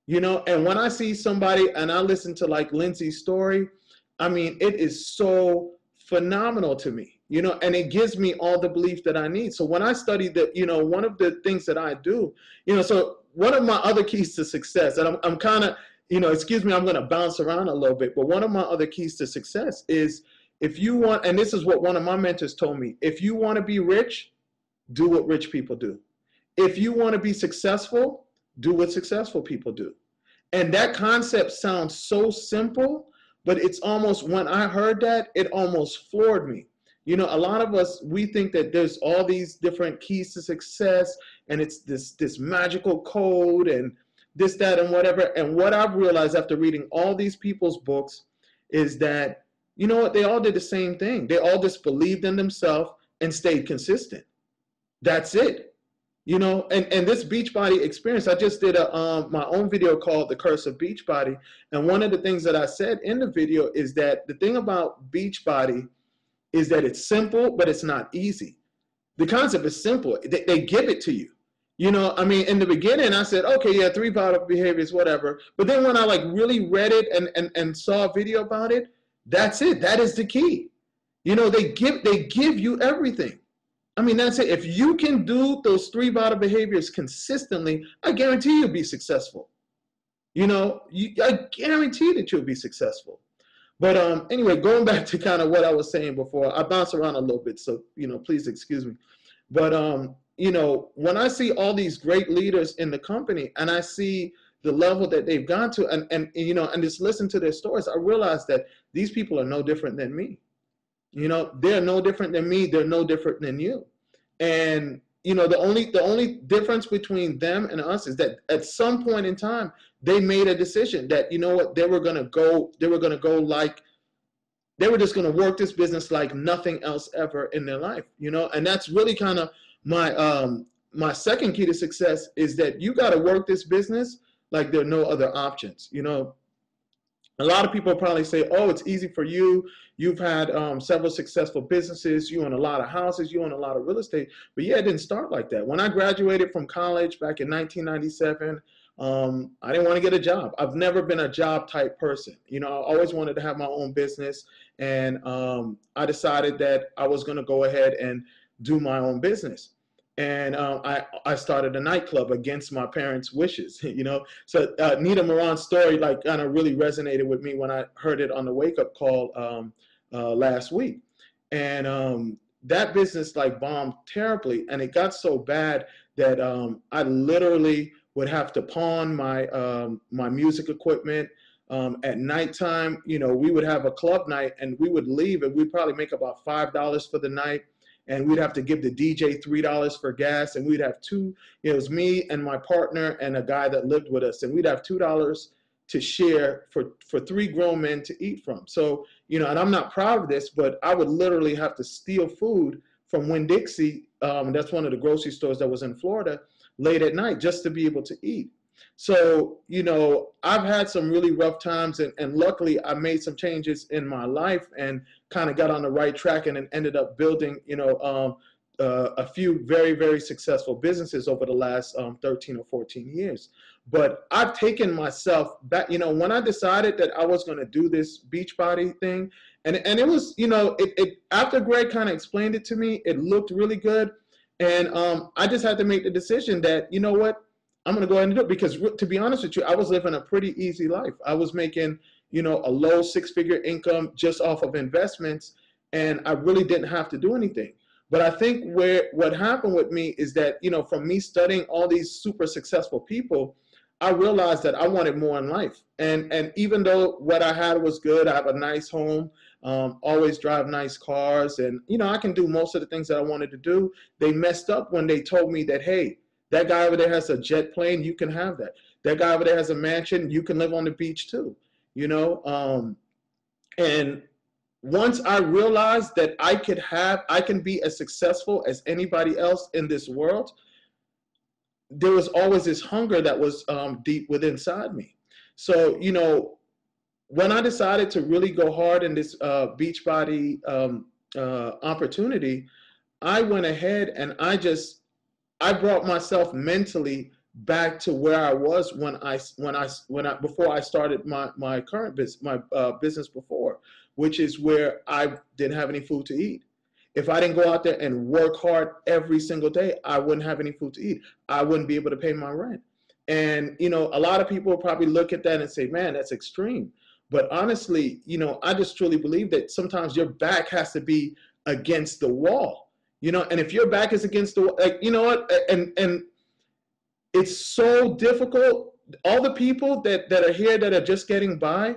You know, and when I see somebody and I listen to like Lindsay's story, I mean, it is so phenomenal to me, you know, and it gives me all the belief that I need. So when I study that, you know, one of the things that I do, you know, so one of my other keys to success, and I'm kind of, you know, excuse me, I'm going to bounce around a little bit, but one of my other keys to success is if you want, and this is what one of my mentors told me, if you want to be rich, do what rich people do. If you want to be successful, do what successful people do. And that concept sounds so simple, but it's almost, when I heard that, it almost floored me. You know, a lot of us, we think that there's all these different keys to success, and it's this magical code and this, that, and whatever. And what I've realized after reading all these people's books is that, you know what, they all did the same thing. They all just believed in themselves and stayed consistent. That's it. You know, and this Beachbody experience, I just did my own video called The Curse of Beachbody. And one of the things that I said in the video is that the thing about Beachbody is that it's simple, but it's not easy. The concept is simple. They give it to you. You know, I mean, in the beginning, I said, okay, yeah, 3 vital behaviors, whatever. But then when I like really read it and saw a video about it, that's it. That is the key. You know, they give you everything. I mean, that's it. If you can do those 3 vital behaviors consistently, I guarantee you'll be successful. You know, I guarantee that you'll be successful. But anyway, going back to kind of what I was saying before, I bounce around a little bit, so, you know, please excuse me. But, you know, when I see all these great leaders in the company and I see the level that they've gone to and you know, and just listen to their stories, I realize that these people are no different than me. You know, they're no different than me. They're no different than you. And, you know, the only difference between them and us is that at some point in time, they made a decision that, you know what, they were going to go like, they were just going to work this business like nothing else ever in their life, you know? And that's really kind of my second key to success is that you got to work this business like there are no other options, you know? A lot of people probably say, oh, it's easy for you. You've had several successful businesses. You own a lot of houses. You own a lot of real estate. But yeah, it didn't start like that. When I graduated from college back in 1997, I didn't want to get a job. I've never been a job type person. You know, I always wanted to have my own business. And I decided that I was going to go ahead and do my own business. And I started a nightclub against my parents' wishes, you know. So Nita Moran's story like kind of really resonated with me when I heard it on the wake up call last week. And that business like bombed terribly. And it got so bad that I literally would have to pawn my music equipment. At nighttime, you know, we would have a club night and we would leave and we'd probably make about $5 for the night. And we'd have to give the DJ $3 for gas. And we'd have it was me and my partner and a guy that lived with us. And we'd have $2 to share for 3 grown men to eat from. So, you know, and I'm not proud of this, but I would literally have to steal food from Winn-Dixie. That's one of the grocery stores that was in Florida, late at night just to be able to eat. So, you know, I've had some really rough times, and luckily I made some changes in my life and kind of got on the right track, and then ended up building, you know, a few very, very successful businesses over the last 13 or 14 years. But I've taken myself back, you know, when I decided that I was going to do this Beachbody thing, and it was, you know, after Greg kind of explained it to me, it looked really good. And I just had to make the decision that, you know what, I'm going to go ahead and do it, because to be honest with you, I was living a pretty easy life. I was making, you know, a low 6-figure income just off of investments, and I really didn't have to do anything. But I think what happened with me is that, you know, from me studying all these super successful people, I realized that I wanted more in life. And even though what I had was good, I have a nice home, always drive nice cars, and, you know, I can do most of the things that I wanted to do. They messed up when they told me that, hey, that guy over there has a jet plane, you can have that. That guy over there has a mansion, you can live on the beach too, you know? And once I realized that I can be as successful as anybody else in this world, there was always this hunger that was deep within inside me. So, you know, when I decided to really go hard in this Beachbody opportunity, I went ahead and I brought myself mentally back to where I was before I started my current business, my business before, which is where I didn't have any food to eat. If I didn't go out there and work hard every single day, I wouldn't have any food to eat. I wouldn't be able to pay my rent. And, you know, a lot of people probably look at that and say, man, that's extreme. But honestly, you know, I just truly believe that sometimes your back has to be against the wall. You know, and if your back is against the wall, like, you know what, and it's so difficult. All the people that are here that are just getting by,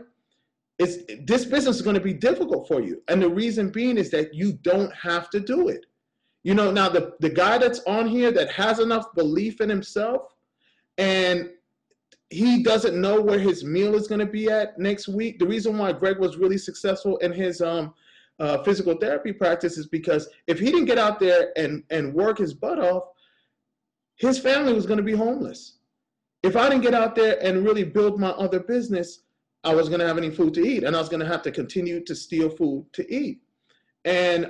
this business is going to be difficult for you. And the reason being is that you don't have to do it. You know, now the guy that's on here that has enough belief in himself, and he doesn't know where his meal is going to be at next week. The reason why Greg was really successful in his physical therapy practice is because if he didn't get out there and work his butt off, his family was going to be homeless. If I didn't get out there and really build my other business, I was going to have any food to eat, and I was going to have to continue to steal food to eat. And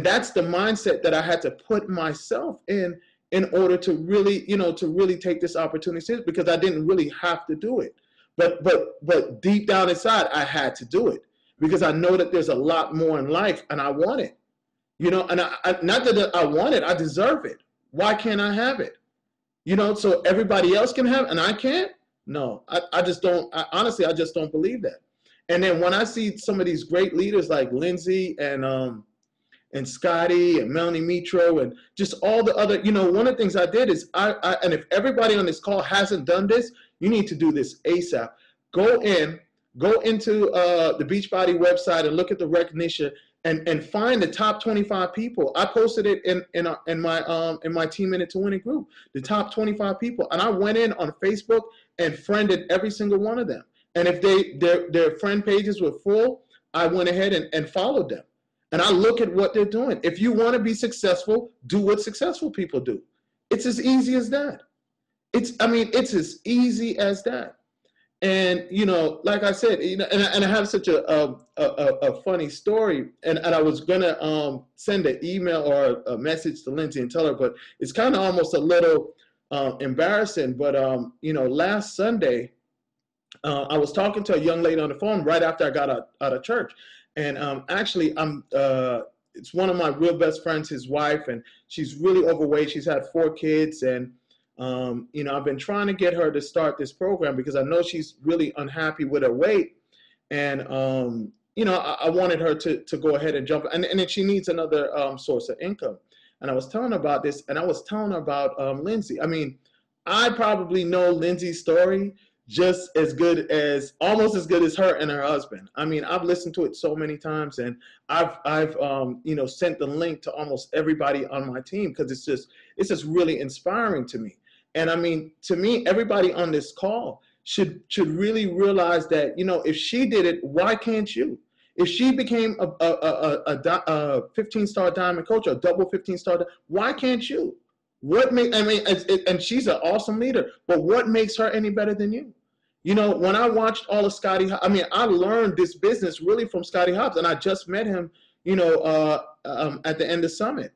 that's the mindset that I had to put myself in order to really, you know, to really take this opportunity, because I didn't really have to do it. But deep down inside, I had to do it, because I know that there's a lot more in life, and I want it, you know, and not that I want it, I deserve it. Why can't I have it? You know, so everybody else can have it and I can't? No, I just don't, honestly, I just don't believe that. And then when I see some of these great leaders like Lindsay and Scottie and Melanie Mitro and just all the other, you know, one of the things I did is and if everybody on this call hasn't done this, you need to do this ASAP. Go into the Beachbody website and look at the recognition and find the top 25 people. I posted it in my Team Minute to Win It group, the top 25 people. And I went in on Facebook and friended every single one of them. And if their friend pages were full, I went ahead and followed them. And I look at what they're doing. If you want to be successful, do what successful people do. It's as easy as that. It's as easy as that. And, you know, like I said, you know, and I have such a funny story, and I was gonna send an email or a message to Lindsay and tell her, but it's kind of almost a little embarrassing. But you know, last Sunday, I was talking to a young lady on the phone right after I got out of church, and actually, it's one of my real best friends, his wife, and she's really overweight. She's had 4 kids, and you know, I've been trying to get her to start this program because I know she's really unhappy with her weight. And you know, I wanted her to go ahead and jump, and then she needs another source of income. And I was telling her about this, and I was telling her about Lindsay. I mean, I probably know Lindsay's story just as good as, almost as good as her and her husband. I mean, I've listened to it so many times, and I've you know, sent the link to almost everybody on my team, because it's just really inspiring to me. And I mean, to me, everybody on this call should really realize that, you know, if she did it, why can't you? If she became a 15-star diamond coach, or a double 15-star, why can't you? What make, I mean, and she's an awesome leader, but what makes her any better than you? You know, when I watched all of Scottie, I mean, I learned this business really from Scottie Hobbs, and I just met him, you know, at the end of Summit.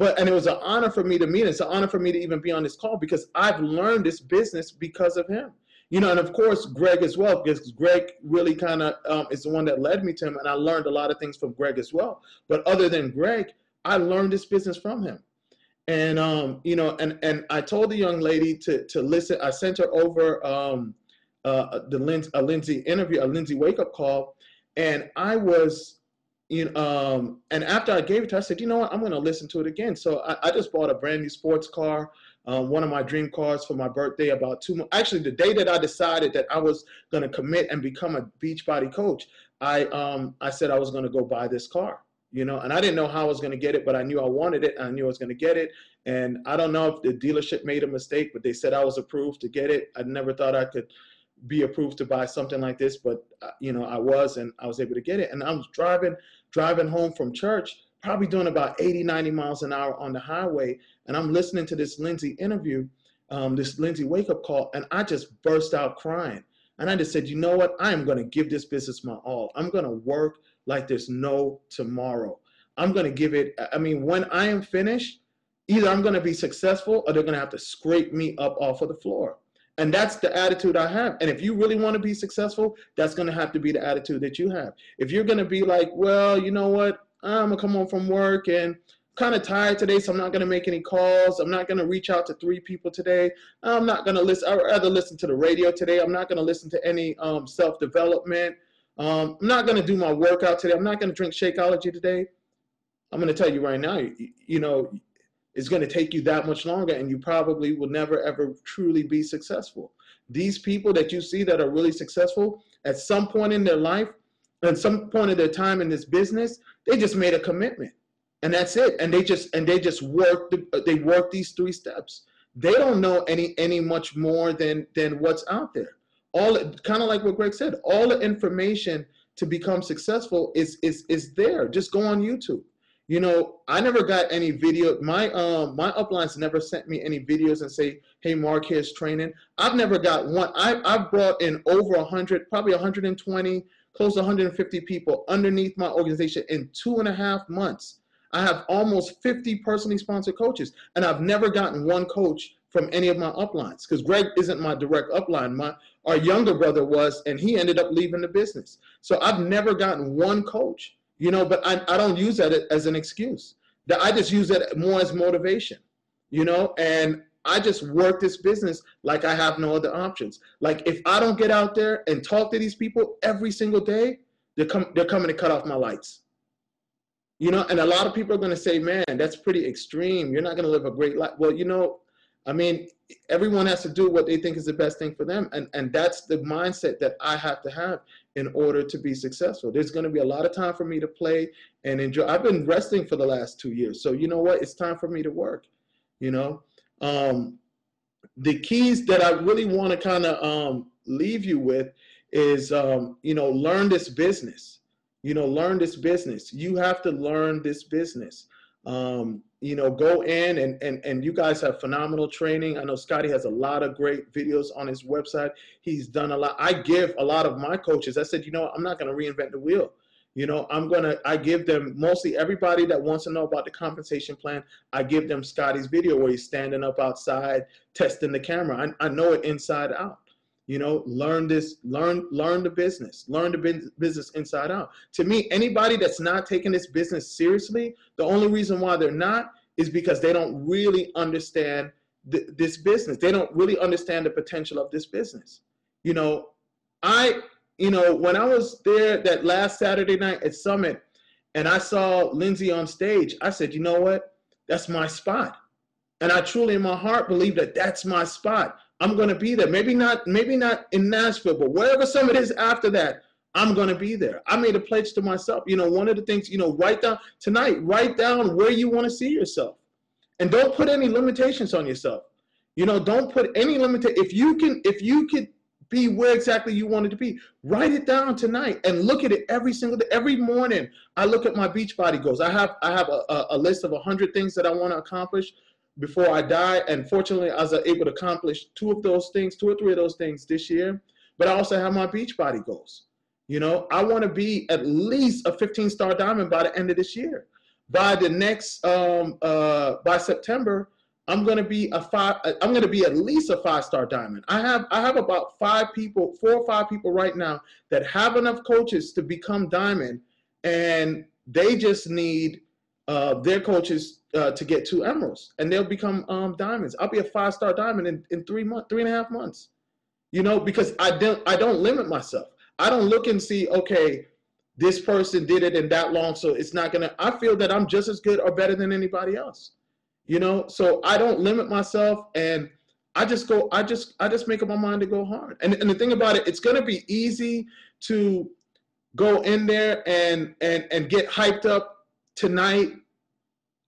And it was an honor for me to meet him. It's an honor for me to even be on this call, because I've learned this business because of him. You know, and of course, Greg as well, because Greg really kind of is the one that led me to him, and I learned a lot of things from Greg as well. But other than Greg, I learned this business from him. And, you know, and I told the young lady to listen. I sent her over a Lindsay interview, a Lindsay wake-up call. And I was, you know, and after I gave it to her, I said, you know what, I'm going to listen to it again. So I just bought a brand new sports car, one of my dream cars, for my birthday about 2 months. Actually, the day that I decided that I was going to commit and become a Beachbody coach, I said I was going to go buy this car. You know, and I didn't know how I was going to get it, but I knew I wanted it. And I knew I was going to get it. And I don't know if the dealership made a mistake, but they said I was approved to get it. I never thought I could be approved to buy something like this, but you know, I was, and I was able to get it. And I was driving home from church, probably doing about 80, 90 miles an hour on the highway. And I'm listening to this Lindsay interview, this Lindsay wake-up call, and I just burst out crying. And I just said, you know what? I am going to give this business my all. I'm going to work like there's no tomorrow. I'm going to give it, I mean, when I am finished, either I'm going to be successful, or they're going to have to scrape me up off of the floor. And that's the attitude I have. And if you really want to be successful, that's going to have to be the attitude that you have. If you're going to be like, well, you know what? I'm going to come home from work and kind of tired today, so I'm not going to make any calls. I'm not going to reach out to 3 people today. I'm not going to listen. I'd rather listen to the radio today. I'm not going to listen to any self-development. I'm not going to do my workout today. I'm not going to drink Shakeology today. I'm going to tell you right now, you know, it's going to take you that much longer, and you probably will never, ever truly be successful. These people that you see that are really successful, at some point in their life, at some point of their time in this business, they just made a commitment. And that's it. And they just work these 3 steps. They don't know any much more than what's out there. All, kind of like what Greg said, all the information to become successful is there. Just go on YouTube. You know, I never got any video. My uplines never sent me any videos and say, hey, Mark, here's training. I've never got one. I've brought in over 100, probably 120, close to 150 people underneath my organization in 2.5 months. I have almost 50 personally sponsored coaches, and I've never gotten one coach from any of my uplines, because Greg isn't my direct upline. Our younger brother was, and he ended up leaving the business. So I've never gotten one coach, you know, but I don't use that as an excuse. I just use that more as motivation, you know, and I just work this business like I have no other options. Like, if I don't get out there and talk to these people every single day, they're coming to cut off my lights. You know, and a lot of people are going to say, man, that's pretty extreme. You're not going to live a great life. Well, you know, I mean, everyone has to do what they think is the best thing for them. And that's the mindset that I have to have in order to be successful. There's going to be a lot of time for me to play and enjoy. I've been resting for the last 2 years. So you know what? It's time for me to work, you know. The keys that I really want to kind of leave you with is, you know, learn this business. You know, learn this business. You have to learn this business. You know, go in and you guys have phenomenal training. I know Scottie has a lot of great videos on his website. He's done a lot. I give a lot of my coaches, I said, you know, I'm not going to reinvent the wheel. You know, I give them, mostly everybody that wants to know about the compensation plan, I give them Scottie's video where he's standing up outside, testing the camera. I know it inside out. You know, learn this, learn the business, learn the business inside out. To me, anybody that's not taking this business seriously, the only reason why they're not is because they don't really understand this business. They don't really understand the potential of this business. You know, I you know, when I was there that last Saturday night at Summit and I saw Lindsay on stage, I said, you know what? That's my spot. And I truly in my heart believe that that's my spot. I'm going to be there. Maybe not in Nashville, but wherever Summit is after that, I'm going to be there. I made a pledge to myself. You know, one of the things, you know, write down where you want to see yourself. And don't put any limitations on yourself. You know, don't put any limitation. If you could be where exactly you wanted to be, write it down tonight and look at it every single day. Every morning, I look at my Beachbody goals. I have a list of 100 things that I want to accomplish before I die. And fortunately, I was able to accomplish 2 or 3 of those things this year. But I also have my Beachbody goals. You know, I want to be at least a 15-star diamond by the end of this year. By the next, by September, I'm going to be at least a 5-star diamond. I have about 4 or 5 people right now that have enough coaches to become diamond, and they just need their coaches to get 2 emeralds, and they'll become diamonds. I'll be a 5-star diamond in 3.5 months. You know, because I don't limit myself. I don't look and see, okay, this person did it in that long, so it's not gonna. I feel that I'm just as good or better than anybody else. You know, so I don't limit myself, and I just make up my mind to go hard. And the thing about it, it's gonna be easy to go in there and get hyped up tonight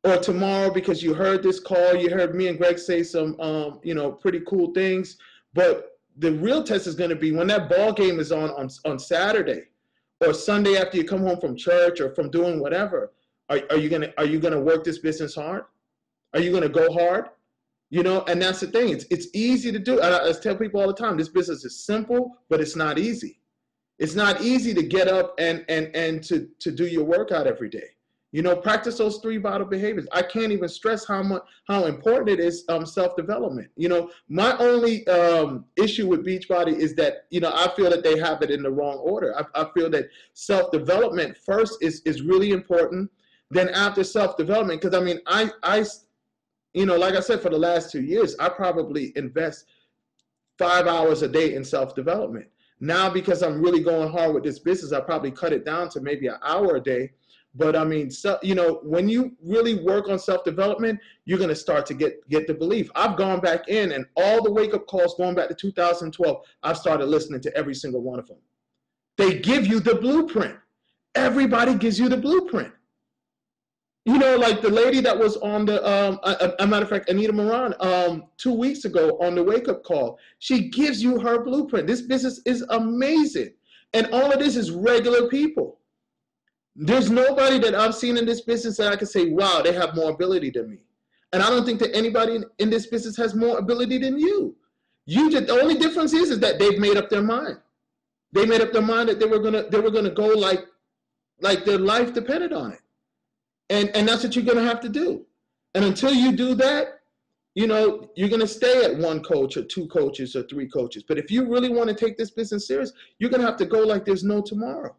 or tomorrow because you heard this call, you heard me and Greg say some you know, pretty cool things. But the real test is gonna be when that ball game is on Saturday or Sunday after you come home from church or from doing whatever. Are you gonna work this business hard? Are you going to go hard? You know, and that's the thing. It's easy to do. I tell people all the time, this business is simple, but it's not easy. It's not easy to get up and to do your workout every day. You know, practice those 3 vital behaviors. I can't even stress how important it is self-development. You know, my only issue with Beachbody is that, you know, I feel that they have it in the wrong order. I feel that self-development first is really important. Then after self-development, because I mean, I you know, like I said, for the last 2 years, I probably invest 5 hours a day in self-development. Now, because I'm really going hard with this business, I probably cut it down to maybe an hour a day. But I mean, so, you know, when you really work on self-development, you're going to start to get the belief. I've gone back in, and all the wake-up calls going back to 2012, I've started listening to every single one of them. They give you the blueprint. Everybody gives you the blueprint. You know, like the lady that was on the, a matter of fact, Anita Moran, 2 weeks ago on the wake-up call, she gives you her blueprint. This business is amazing. And all of this is regular people. There's nobody that I've seen in this business that I can say, wow, they have more ability than me. And I don't think that anybody in this business has more ability than you. The only difference is that they've made up their mind. They made up their mind that they were gonna go like their life depended on it. And that's what you're going to have to do. And until you do that, you know, you're going to stay at 1 coach or 2 coaches or 3 coaches. But if you really want to take this business serious, you're going to have to go like there's no tomorrow.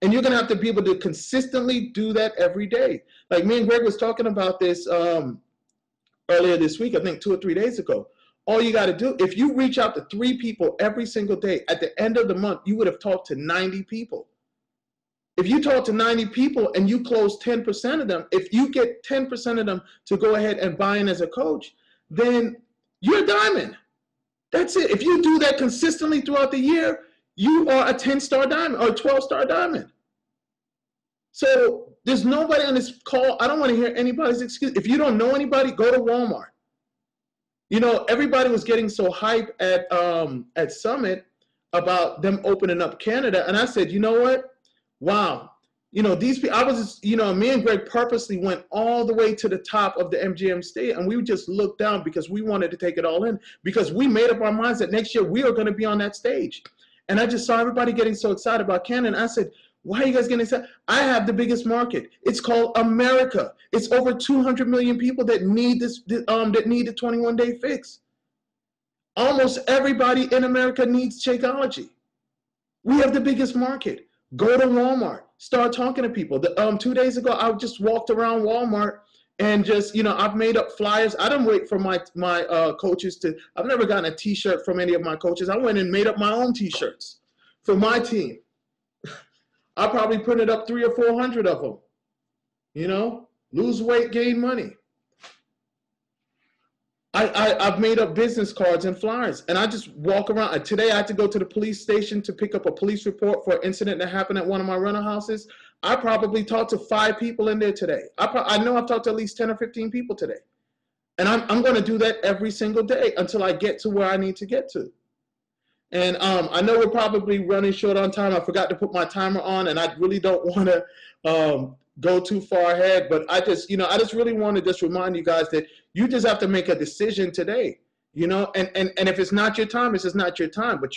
And you're going to have to be able to consistently do that every day. Like me and Greg was talking about this earlier this week, I think 2 or 3 days ago. All you got to do, if you reach out to 3 people every single day, at the end of the month, you would have talked to 90 people. If you talk to 90 people and you close 10% of them, if you get 10% of them to go ahead and buy in as a coach, then you're a diamond. That's it. If you do that consistently throughout the year, you are a 10-star diamond or a 12-star diamond. So there's nobody on this call. I don't want to hear anybody's excuse. If you don't know anybody, go to Walmart. You know, everybody was getting so hyped at Summit about them opening up Canada. And I said, you know what? Wow, you know, these people, I was just, you know, me and Greg purposely went all the way to the top of the MGM state, and we just looked down because we wanted to take it all in, because we made up our minds that next year we are going to be on that stage. And I just saw everybody getting so excited about Canada. And I said, why are you guys getting excited? I have the biggest market. It's called America. It's over 200 million people that need this, that need the 21-day fix. Almost everybody in America needs Shakeology. We have the biggest market. Go to Walmart, start talking to people. 2 days ago, I just walked around Walmart and just, you know, I've made up flyers. I didn't wait for my coaches to, I've never gotten a t-shirt from any of my coaches. I went and made up my own t-shirts. for my team. I probably printed up 300 or 400 of them. You know, lose weight, gain money. I've made up business cards and flyers, and I just walk around. Today I had to go to the police station to pick up a police report for an incident that happened at one of my rental houses. I probably talked to 5 people in there today. I know I've talked to at least 10 or 15 people today. And I'm going to do that every single day until I get to where I need to get to. And I know we're probably running short on time. I forgot to put my timer on, and I really don't want to go too far ahead. But I just really want to just remind you guys that you just have to make a decision today. You know, and if it's not your time, it's just not your time. But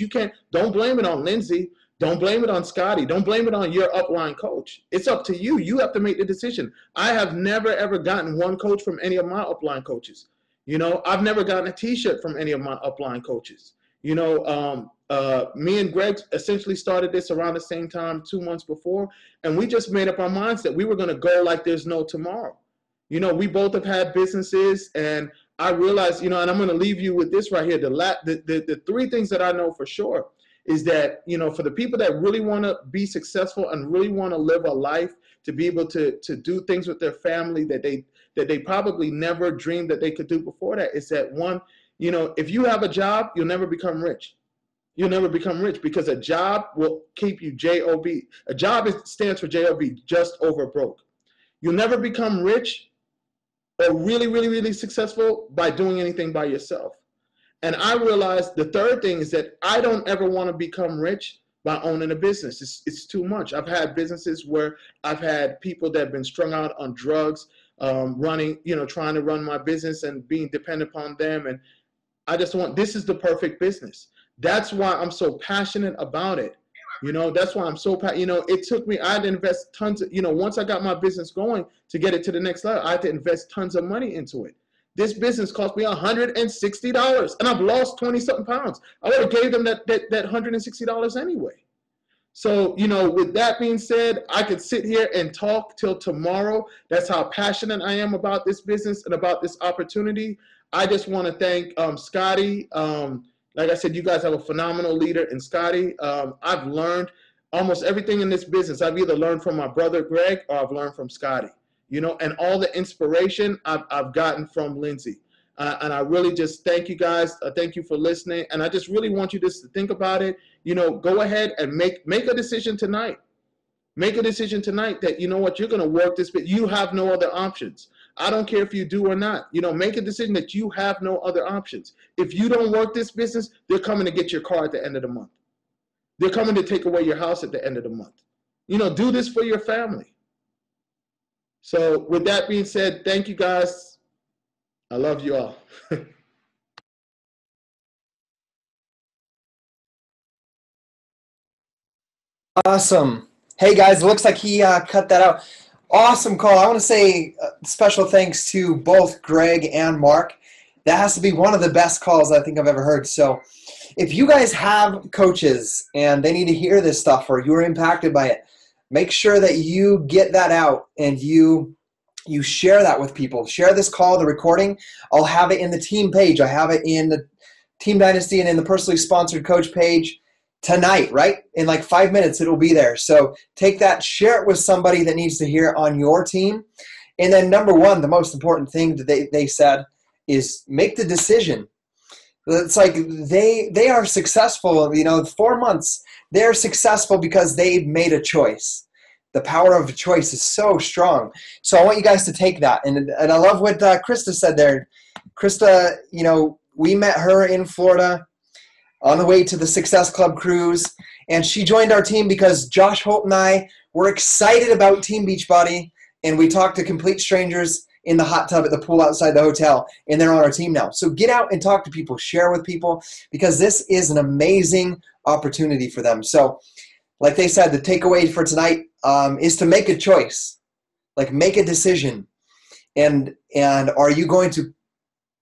don't blame it on Lindsay. Don't blame it on Scottie. Don't blame it on your upline coach. It's up to you. You have to make the decision. I have never, ever gotten one coach from any of my upline coaches. You know, I've never gotten a T-shirt from any of my upline coaches. You know, me and Greg essentially started this around the same time 2 months before, and we just made up our minds that we were going to go like there's no tomorrow. You know, we both have had businesses, and I realized, you know, and I'm going to leave you with this right here. The 3 things that I know for sure is that, you know, for the people that really want to be successful and really want to live a life to be able to do things with their family that they probably never dreamed that they could do before that, is that, one, you know, if you have a job, you'll never become rich. You'll never become rich, because a job will keep you J-O-B. A job stands for J-O-B, just over broke. You'll never become rich or really, really, really successful by doing anything by yourself. And I realized the third thing is that I don't ever want to become rich by owning a business. It's too much. I've had businesses where I've had people that have been strung out on drugs, running, you know, trying to run my business and being dependent upon them. And I just this is the perfect business. That's why I'm so passionate about it. You know, that's why I'm so, you know, it took me, I had to invest tons of, you know, once I got my business going to get it to the next level, I had to invest tons of money into it. This business cost me $160, and I've lost 20-something pounds. I would have gave them that $160 anyway. So, you know, with that being said, I could sit here and talk till tomorrow. That's how passionate I am about this business and about this opportunity. I just want to thank Scottie. Like I said, you guys have a phenomenal leader in Scottie. I've learned almost everything in this business. I've either learned from my brother Greg or I've learned from Scottie. You know, and all the inspiration I've gotten from Lindsay. And I really just thank you guys. Thank you for listening. And I just really want you just to think about it. You know, go ahead and make a decision tonight. Make a decision tonight that, you know what, you're going to work this, but you have no other options. I don't care if you do or not. You know, make a decision that you have no other options. If you don't work this business, they're coming to get your car at the end of the month. They're coming to take away your house at the end of the month. You know, do this for your family. So with that being said, thank you guys. I love you all. Awesome. Hey guys, it looks like he cut that out. Awesome call. I want to say special thanks to both Greg and Mark. That has to be one of the best calls I think I've ever heard. So if you guys have coaches and they need to hear this stuff or you're impacted by it, make sure that you get that out and you share that with people. Share this call, the recording. I'll have it in the team page. I have it in the Team Dynasty and in the personally sponsored coach page tonight, right? In like 5 minutes, it'll be there. So take that, share it with somebody that needs to hear it on your team. And then number one, the most important thing that they said is make the decision. It's like they are successful, you know, 4 months. They're successful because they made a choice. The power of a choice is so strong. So I want you guys to take that. And I love what Krista said there. Krista, you know, we met her in Florida on the way to the Success Club cruise. And she joined our team because Josh Holt and I were excited about Team Beachbody. And we talked to complete strangers in the hot tub at the pool outside the hotel. And they're on our team now. So get out and talk to people. Share with people. Because this is an amazing opportunity for them. So like they said, the takeaway for tonight is to make a choice. Like make a decision. And are you going to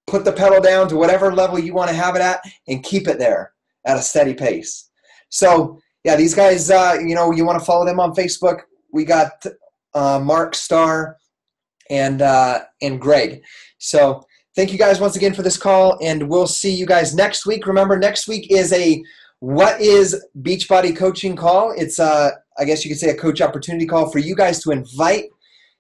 put the pedal down to whatever level you want to have it at and keep it there at a steady pace? So yeah, these guys, you know, you want to follow them on Facebook. We got Mark Starr and Greg. So thank you guys once again for this call, and we'll see you guys next week. Remember, next week is a What is Beachbody Coaching Call? It's, I guess you could say, a coach opportunity call for you guys to invite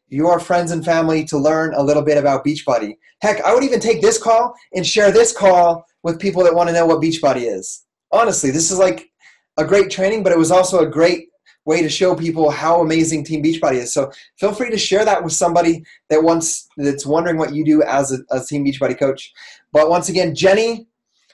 your friends and family to learn a little bit about Beachbody. Heck, I would even take this call and share this call with people that want to know what Beachbody is. Honestly, this is like a great training, but it was also a great way to show people how amazing Team Beachbody is. So feel free to share that with somebody that's wondering what you do as a Team Beachbody coach. But once again, Jenny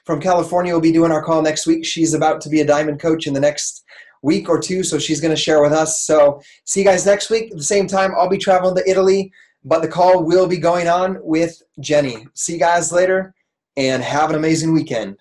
from California will be doing our call next week. She's about to be a diamond coach in the next week or two, so she's going to share with us. So see you guys next week at the same time. I'll be traveling to Italy, but the call will be going on with Jenny. See you guys later, and have an amazing weekend.